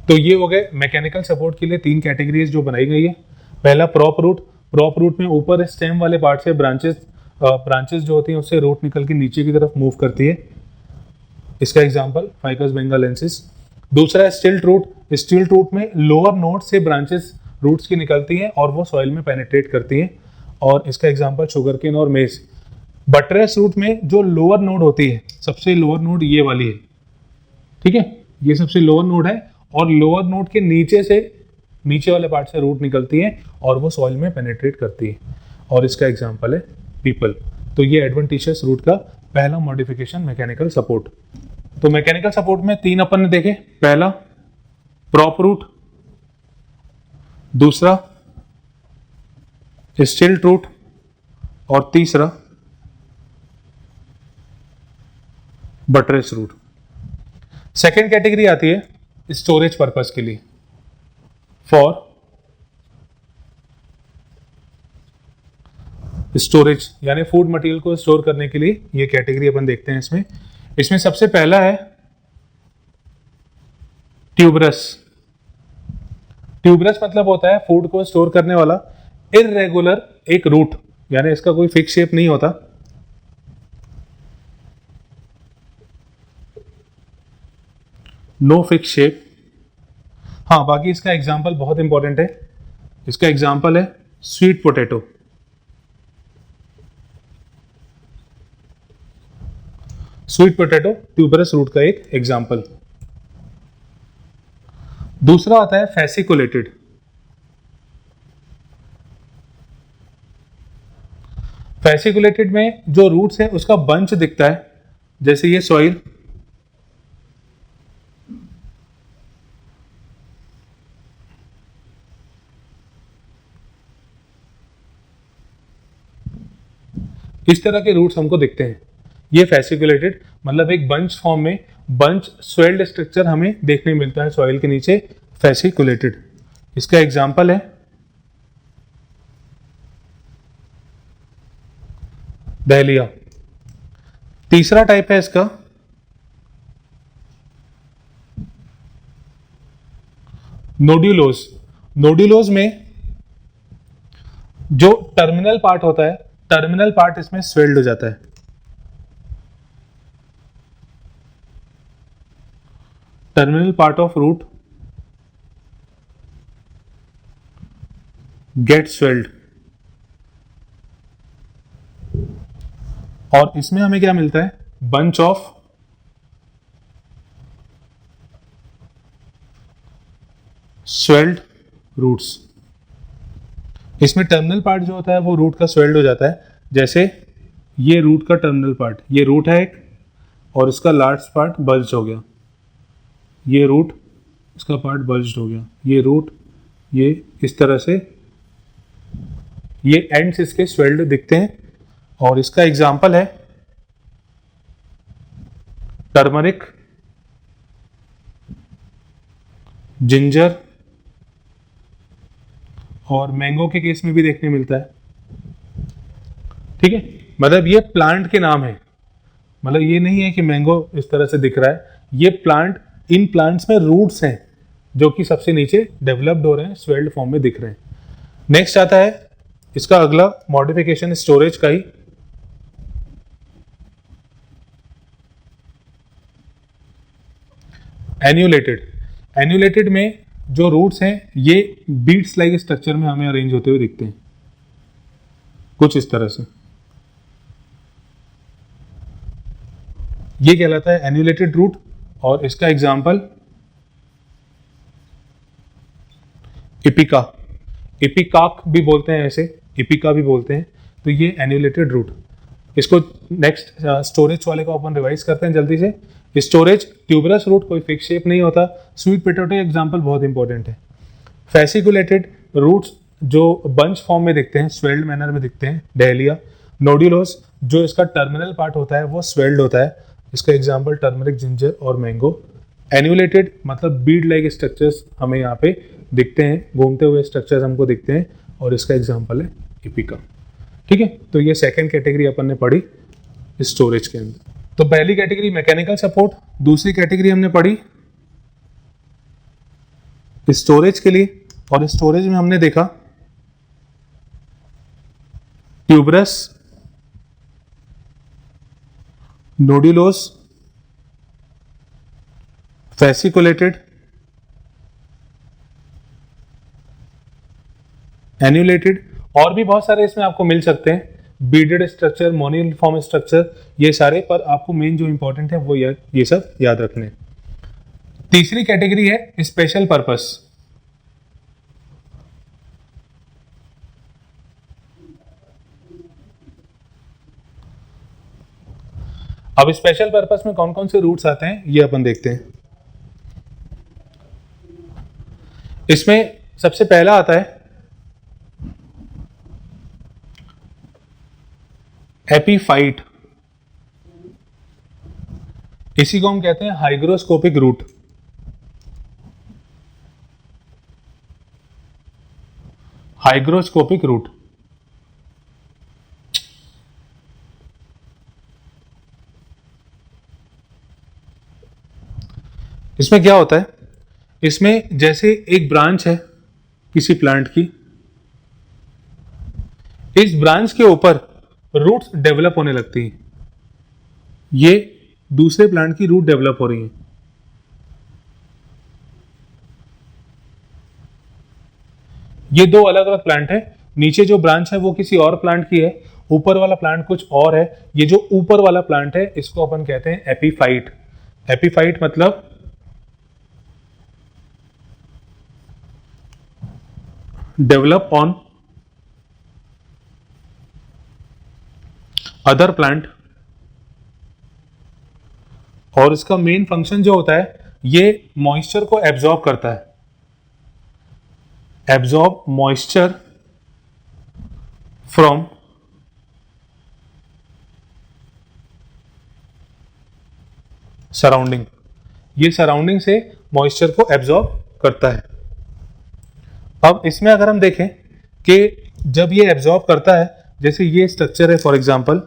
तो ये हो गए मैकेनिकल सपोर्ट के लिए 3 कैटेगरीज जो बनाई गई है। पहला प्रॉप रूट, प्रॉप रूट में ऊपर स्टेम वाले पार्ट से ब्रांचेस जो होती हैं उससे रूट निकल के नीचे की तरफ मूव करती है। इसका एग्जांपल फाइकस बेंगालेंसिस। दूसरा है स्टिल्ट रूट, स्टिल्ट रूट में लोअर नोड से ब्रांचेस रूट्स की निकलती हैं और वो सॉइल में पेनिट्रेट करती हैं, और इसका एग्जांपल शुगरकेन और मेज। बटरेस रूट में जो लोअर नोड होती है, सबसे लोअर नोड ये वाली है, ठीक है, ये सबसे लोअर नोड है, और लोअर नोड के नीचे वाले पार्ट से रूट निकलती है और वो सॉइल में पेनिट्रेट करती है, और इसका एग्जांपल है पीपल। तो ये एडवेंटिशियस रूट का पहला मॉडिफिकेशन मैकेनिकल सपोर्ट। तो मैकेनिकल सपोर्ट में 3 अपन ने देखे, पहला प्रॉप रूट, दूसरा स्टिल्ट रूट, और तीसरा बटरेस रूट। सेकेंड कैटेगरी आती है स्टोरेज पर्पस के लिए, फॉर स्टोरेज, यानी फूड मटेरियल को स्टोर करने के लिए ये कैटेगरी अपन देखते हैं। इसमें सबसे पहला है ट्यूबरस। ट्यूबरस मतलब होता है फूड को स्टोर करने वाला इररेगुलर एक रूट, यानी इसका कोई फिक्स शेप नहीं होता। No fix shape. हाँ, बाकी इसका एग्जांपल बहुत इंपॉर्टेंट है। इसका एग्जांपल है sweet potato. Sweet potato tuberous root का एक एग्जांपल। दूसरा आता है फैसिकुलेटेड। फैसिकुलेटेड में जो रूट्स है उसका बंच दिखता है, जैसे ये सॉइल, इस तरह के रूट्स हमको दिखते हैं। ये फैसिकुलेटेड मतलब एक बंच फॉर्म में, बंच स्वेल्ड स्ट्रक्चर हमें देखने मिलता है सॉइल के नीचे, फैसिकुलेटेड। इसका एग्जांपल है डहलिया। तीसरा टाइप है इसका नोड्यूलोज। नोड्यूलोज में जो टर्मिनल पार्ट होता है, टर्मिनल पार्ट इसमें स्वेल्ड हो जाता है। Terminal part of root get swelled, और इसमें हमें क्या मिलता है, बंच ऑफ स्वेल्ड रूट्स। इसमें टर्मिनल पार्ट जो होता है वो रूट का स्वेल्ड हो जाता है, जैसे ये रूट का टर्मिनल पार्ट, ये रूट है एक, और इसका लास्ट पार्ट बल्ज हो गया, ये रूट, इसका पार्ट बल्ज हो गया, ये रूट, ये इस तरह से ये एंड्स इसके स्वेल्ड दिखते हैं। और इसका एग्जांपल है टर्मरिक, जिंजर, और मैंगो के केस में भी देखने मिलता है। ठीक है, मतलब ये प्लांट के नाम है, मतलब ये नहीं है कि मैंगो इस तरह से दिख रहा है, ये प्लांट, इन प्लांट्स में रूट्स हैं जो कि सबसे नीचे डेवलप्ड हो रहे हैं, स्वेल्ड फॉर्म में दिख रहे हैं। नेक्स्ट आता है इसका अगला मॉडिफिकेशन स्टोरेज का ही, एन्यूलेटेड। एन्यूलेटेड में जो रूट्स हैं ये बीट्स लाइक स्ट्रक्चर में हमें अरेंज होते हुए दिखते हैं, कुछ इस तरह से। ये कहलाता है एन्यूलेटेड रूट, और इसका एग्जांपल इपिका। इपिकाक भी बोलते हैं, ऐसे इपिका भी बोलते हैं। तो ये एन्यूलेटेड रूट। इसको नेक्स्ट स्टोरेज वाले को अपन रिवाइज करते हैं जल्दी से। स्टोरेज ट्यूबरस रूट, कोई फिक्स शेप नहीं होता। स्वीट पोटैटो एग्जांपल बहुत इंपॉर्टेंट है। फैसिकुलेटेड रूट्स जो बंच फॉर्म में दिखते हैं, स्वेल्ड मैनर में दिखते हैं, डहलिया। नोड्यूलोस जो इसका टर्मिनल पार्ट होता है वो स्वेल्ड होता है, इसका एग्जांपल टर्मरिक, जिंजर और मैंगो। एन्यूलेटेड मतलब बीड लाइक स्ट्रक्चर्स हमें यहाँ पे दिखते हैं, घूमते हुए स्ट्रक्चर्स हमको दिखते हैं, और इसका एग्जांपल है इपिका। ठीक है, तो ये सेकेंड कैटेगरी अपन ने पढ़ी स्टोरेज के अंदर। तो पहली कैटेगरी मैकेनिकल सपोर्ट, दूसरी कैटेगरी हमने पढ़ी स्टोरेज के लिए, और स्टोरेज में हमने देखा ट्यूबरस, नोड्यूलोस, फेसिकुलेटेड, एन्यूलेटेड, और भी बहुत सारे इसमें आपको मिल सकते हैं, बीडेड स्ट्रक्चर, मोनिफॉर्म स्ट्रक्चर, ये सारे, पर आपको मेन जो इंपॉर्टेंट है वो ये सब याद रखने। तीसरी कैटेगरी है स्पेशल पर्पस। अब स्पेशल पर्पस में कौन कौन से रूट्स आते हैं ये अपन देखते हैं। इसमें सबसे पहला आता है एपीफाइट, इसी को हम कहते हैं हाइग्रोस्कोपिक रूट। हाइग्रोस्कोपिक रूट, इसमें क्या होता है, इसमें जैसे एक ब्रांच है किसी प्लांट की, इस ब्रांच के ऊपर रूट्स डेवलप होने लगती हैं, ये दूसरे प्लांट की रूट डेवलप हो रही है। ये दो अलग अलग प्लांट है, नीचे जो ब्रांच है वो किसी और प्लांट की है, ऊपर वाला प्लांट कुछ और है। ये जो ऊपर वाला प्लांट है इसको अपन कहते हैं एपीफाइट। एपीफाइट मतलब डेवलप ऑन अदर प्लांट, और इसका मेन फंक्शन जो होता है ये मॉइस्चर को एब्जॉर्ब करता है, एब्जॉर्ब मॉइस्चर फ्रॉम सराउंडिंग, ये सराउंडिंग से मॉइस्चर को एब्जॉर्ब करता है। अब इसमें अगर हम देखें कि जब ये एब्जॉर्ब करता है, जैसे ये स्ट्रक्चर है फॉर एग्जांपल,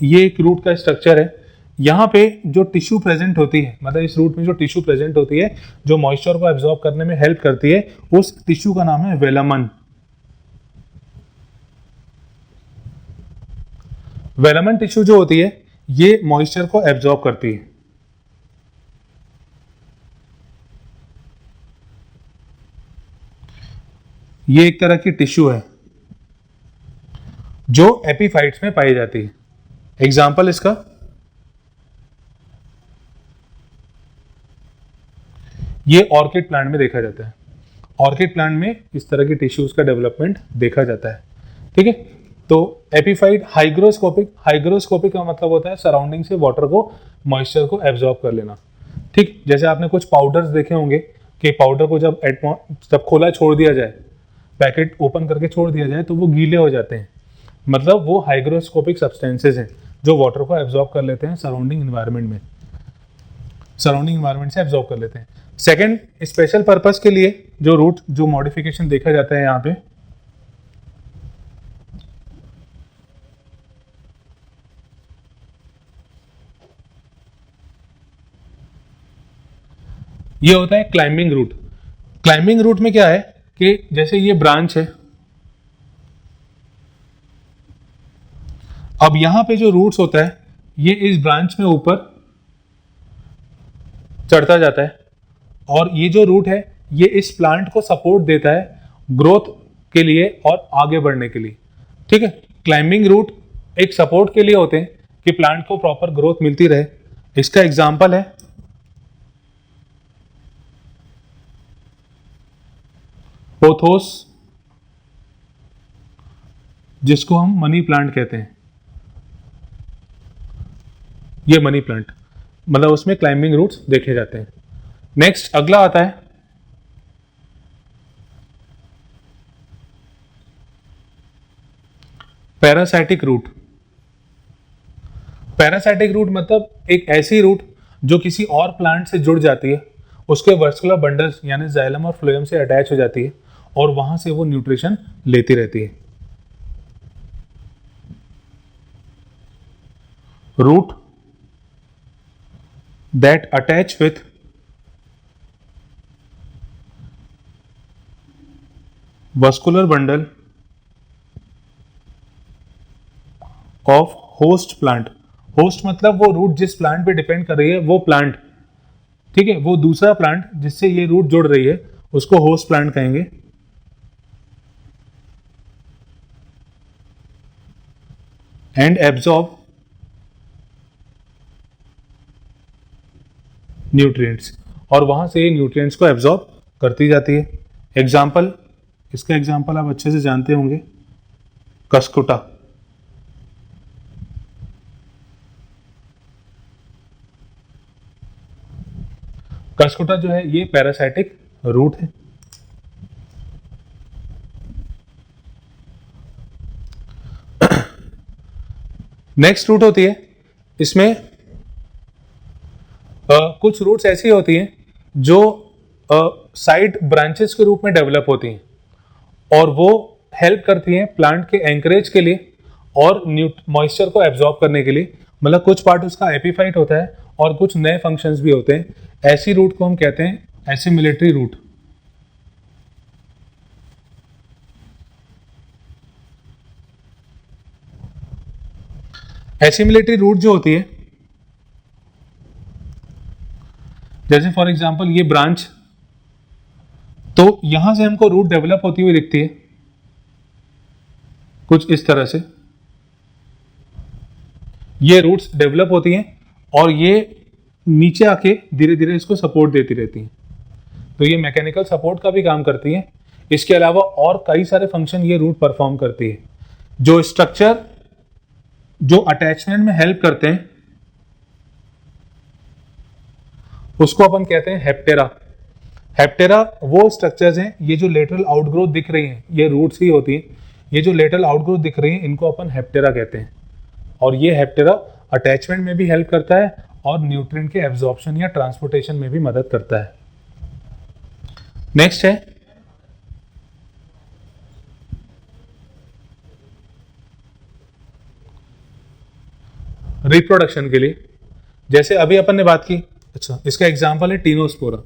ये एक रूट का स्ट्रक्चर है, यहाँ पे जो टिश्यू प्रेजेंट होती है, मतलब इस रूट में जो टिश्यू प्रेजेंट होती है जो मॉइस्चर को एब्जॉर्ब करने में हेल्प करती है, उस टिश्यू का नाम है वेलामन। वेलामन टिश्यू जो होती है ये मॉइस्चर को एब्जॉर्ब करती है। ये एक तरह की टिश्यू है जो एपीफाइट्स में पाई जाती है। एग्जाम्पल इसका, ये ऑर्किड प्लांट में देखा जाता है। ऑर्किड प्लांट में इस तरह की टिश्यूज का डेवलपमेंट देखा जाता है। ठीक है, तो एपीफाइट हाइग्रोस्कोपिक, हाइग्रोस्कोपिक का मतलब होता है सराउंडिंग से वाटर को, मॉइस्चर को एब्जॉर्ब कर लेना। ठीक, जैसे आपने कुछ पाउडर्स देखे होंगे कि पाउडर को जब खोला छोड़ दिया जाए, पैकेट ओपन करके छोड़ दिया जाए तो वो गीले हो जाते हैं, मतलब वो हाइग्रोस्कोपिक सब्सटेंसेस हैं जो वाटर को एब्जॉर्ब कर लेते हैं सराउंडिंग इन्वायरमेंट में, सराउंडिंग इन्वायरमेंट से एब्जॉर्ब कर लेते हैं। सेकंड, स्पेशल पर्पस के लिए जो रूट, जो मॉडिफिकेशन देखा जाता है यहाँ पे, ये होता है क्लाइंबिंग रूट। क्लाइंबिंग रूट में क्या है कि जैसे ये ब्रांच है, अब यहां पे जो रूट्स होता है ये इस ब्रांच में ऊपर चढ़ता जाता है, और ये जो रूट है ये इस प्लांट को सपोर्ट देता है ग्रोथ के लिए और आगे बढ़ने के लिए। ठीक है, क्लाइंबिंग रूट एक सपोर्ट के लिए होते हैं कि प्लांट को प्रॉपर ग्रोथ मिलती रहे। इसका एग्जांपल है पोथोस, जिसको हम मनी प्लांट कहते हैं। ये मनी प्लांट, मतलब उसमें क्लाइंबिंग रूट्स देखे जाते हैं। नेक्स्ट अगला आता है पैरासाइटिक रूट। पैरासाइटिक रूट मतलब एक ऐसी रूट जो किसी और प्लांट से जुड़ जाती है, उसके वर्सकुलर बंडल्स यानी जाइलम और फ्लोएम से अटैच हो जाती है और वहां से वो न्यूट्रिशन लेती रहती है। Root that attach with vascular bundle of host plant. Host मतलब वो रूट जिस प्लांट पे डिपेंड कर रही है वो प्लांट, ठीक है, वो दूसरा प्लांट जिससे ये रूट जुड़ रही है उसको होस्ट प्लांट कहेंगे। एंड एब्जॉर्ब न्यूट्रिएंट्स, और वहां से ये न्यूट्रिएंट्स को एब्जॉर्ब करती जाती है। एग्जाम्पल, इसका एग्जाम्पल आप अच्छे से जानते होंगे, कस्कुटा। कस्कुटा जो है ये पैरासाइटिक रूट है। नेक्स्ट रूट होती है, इसमें कुछ रूट्स ऐसी होती हैं जो साइड ब्रांचेस के रूप में डेवलप होती हैं और वो हेल्प करती हैं प्लांट के एंकरेज के लिए और मॉइस्चर को एब्जॉर्ब करने के लिए। मतलब कुछ पार्ट उसका एपीफाइट होता है और कुछ नए फंक्शंस भी होते हैं। ऐसी रूट को हम कहते हैं एसिमिलेटरी रूट। एसिमिलेटरी रूट जो होती है, जैसे फॉर एग्जांपल ये ब्रांच, तो यहां से हमको रूट डेवलप होती हुई दिखती है कुछ इस तरह से। ये रूट्स डेवलप होती हैं और ये नीचे आके धीरे धीरे इसको सपोर्ट देती रहती हैं, तो ये मैकेनिकल सपोर्ट का भी काम करती है। इसके अलावा और कई सारे फंक्शन ये रूट परफॉर्म करती है। जो स्ट्रक्चर जो अटैचमेंट में हेल्प करते हैं उसको अपन कहते हैं हेप्टेरा। हेप्टेरा वो स्ट्रक्चर्स हैं, ये जो लेटरल आउटग्रोथ दिख रही हैं ये रूट्स ही होती हैं। ये जो लेटरल आउटग्रोथ दिख रही हैं इनको अपन हेप्टेरा कहते हैं, और ये हेप्टेरा अटैचमेंट में भी हेल्प करता है और न्यूट्रिएंट के एब्जॉर्प्शन या ट्रांसपोर्टेशन में भी मदद करता है। नेक्स्ट है रिप्रोडक्शन के लिए, जैसे अभी अपन ने बात की, अच्छा इसका एग्जांपल है टीनोस्पोरा।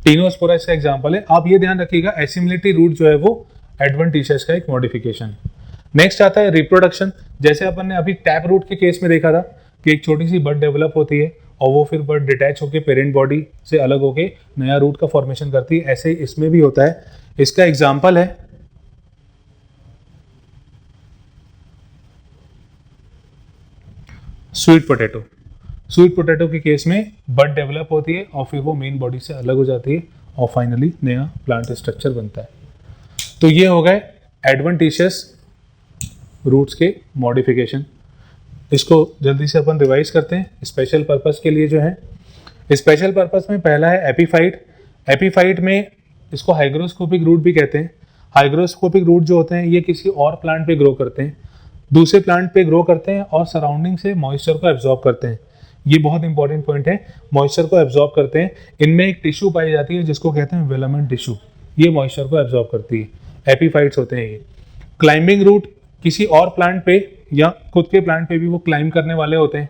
टीनोस्पोरा इसका एग्जांपल है। आप ये ध्यान रखिएगा एसिमिलेटरी रूट जो है वो एडवेंटिशियस का एक मॉडिफिकेशन। नेक्स्ट आता है रिप्रोडक्शन। जैसे अपन ने अभी टैप रूट के केस में देखा था कि एक छोटी सी बड डेवलप होती है और वो फिर बड डिटैच होकर पेरेंट बॉडी से अलग होके नया रूट का फॉर्मेशन करती है, ऐसे ही इसमें भी होता है। इसका एग्जाम्पल है स्वीट पोटैटो। स्वीट पोटैटो के केस में बड डेवलप होती है और फिर वो मेन बॉडी से अलग हो जाती है और फाइनली नया प्लांट स्ट्रक्चर बनता है। तो ये हो गए एडवेंटिशियस रूट्स के मॉडिफिकेशन। इसको जल्दी से अपन रिवाइज करते हैं स्पेशल पर्पस के लिए जो है। स्पेशल पर्पस में पहला है एपीफाइट। एपीफाइट में इसको हाइग्रोस्कोपिक रूट भी कहते हैं। हाइग्रोस्कोपिक रूट जो होते हैं ये किसी और प्लांट पे ग्रो करते हैं, दूसरे प्लांट पे ग्रो करते हैं और सराउंडिंग से मॉइस्चर को एब्जॉर्ब करते हैं। ये बहुत इंपॉर्टेंट पॉइंट है, मॉइस्चर को एब्जॉर्ब करते हैं। इनमें एक टिश्यू पाई जाती है जिसको कहते हैं वेलामेंट टिश्यू, ये मॉइस्चर को एब्जॉर्ब करती है। एपीफाइट्स होते हैं ये। क्लाइंबिंग रूट किसी और प्लांट पे या खुद के प्लांट पे भी वो क्लाइंब करने वाले होते हैं।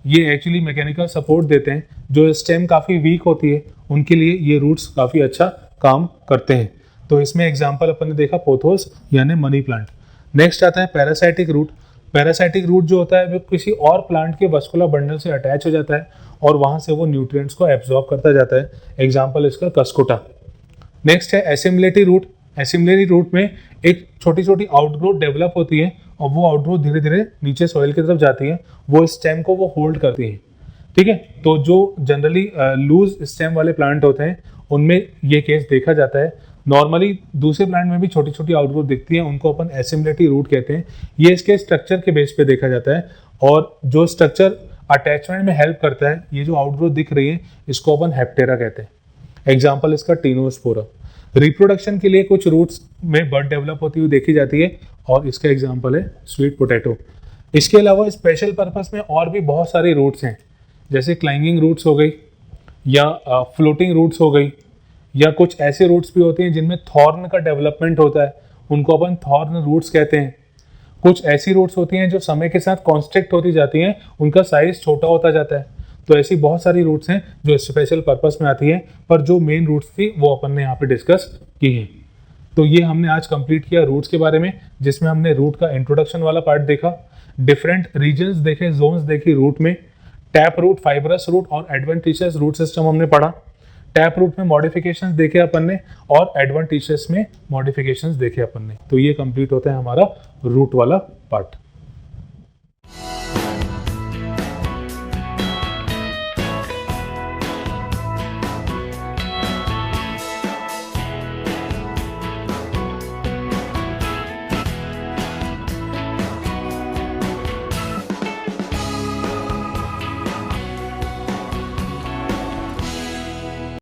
ये एक्चुअली मैकेनिकल सपोर्ट देते हैं। जो स्टेम काफ़ी वीक होती है उनके लिए ये रूट्स काफ़ी अच्छा काम करते हैं। तो इसमें एग्जाम्पल अपन ने देखा पोथोस यानी मनी प्लांट। नेक्स्ट आता है पैरासाइटिक रूट। पैरासाइटिक रूट जो होता है वो किसी और प्लांट के वस्कुलर बंडल से अटैच हो जाता है और वहाँ से वो न्यूट्रिएंट्स को एब्जॉर्ब करता जाता है। एग्जाम्पल इसका कस्कुटा। नेक्स्ट है एसिमिलेटरी रूट। एसिमिलेटरी रूट में एक छोटी छोटी आउटग्रोथ डेवलप होती है और वो आउटग्रोथ धीरे धीरे नीचे सॉइल की तरफ जाती है, वो स्टेम को वो होल्ड करती है। ठीक है, तो जो जनरली लूज स्टेम वाले प्लांट होते हैं उनमें ये केस देखा जाता है। नॉर्मली दूसरे प्लांट में भी छोटी छोटी आउटग्रोथ दिखती है, उनको अपन एसिमिलेटरी रूट कहते हैं। ये इसके स्ट्रक्चर के बेस पे देखा जाता है और जो स्ट्रक्चर अटैचमेंट में हेल्प करता है, ये जो आउटग्रोथ दिख रही है इसको अपन हेप्टेरा कहते हैं। एग्जाम्पल इसका टीनोस्पोरा। रिप्रोडक्शन के लिए कुछ रूट्स में बर्ड डेवलप होती हुई देखी जाती है और इसका एग्जाम्पल है स्वीट पोटैटो। इसके अलावा स्पेशल पर्पस में और भी बहुत सारे रूट्स हैं, जैसे क्लाइंबिंग रूट्स हो गई या फ्लोटिंग रूट्स हो गई, या कुछ ऐसे रूट्स भी होते हैं जिनमें थॉर्न का डेवलपमेंट होता है, उनको अपन थॉर्न रूट्स कहते हैं। कुछ ऐसी रूट्स होती हैं जो समय के साथ कॉन्स्ट्रिक्ट होती जाती हैं, उनका साइज छोटा होता जाता है। तो ऐसी बहुत सारी रूट्स हैं जो स्पेशल पर्पस में आती हैं, पर जो मेन रूट्स थी वो अपन ने यहाँ पे डिस्कस की हैं। तो ये हमने आज कंप्लीट किया रूट्स के बारे में, जिसमें हमने रूट का इंट्रोडक्शन वाला पार्ट देखा, डिफरेंट रीजन्स देखे, जोन्स देखी रूट में, टैप रूट, फाइब्रस रूट और एडवेंटिशियस रूट सिस्टम हमने पढ़ा। टैप रूट में मॉडिफिकेशंस देखे अपन ने और एडवेंटिशियस में मॉडिफिकेशंस देखे अपन ने। तो ये कंप्लीट होता है हमारा रूट वाला पार्ट।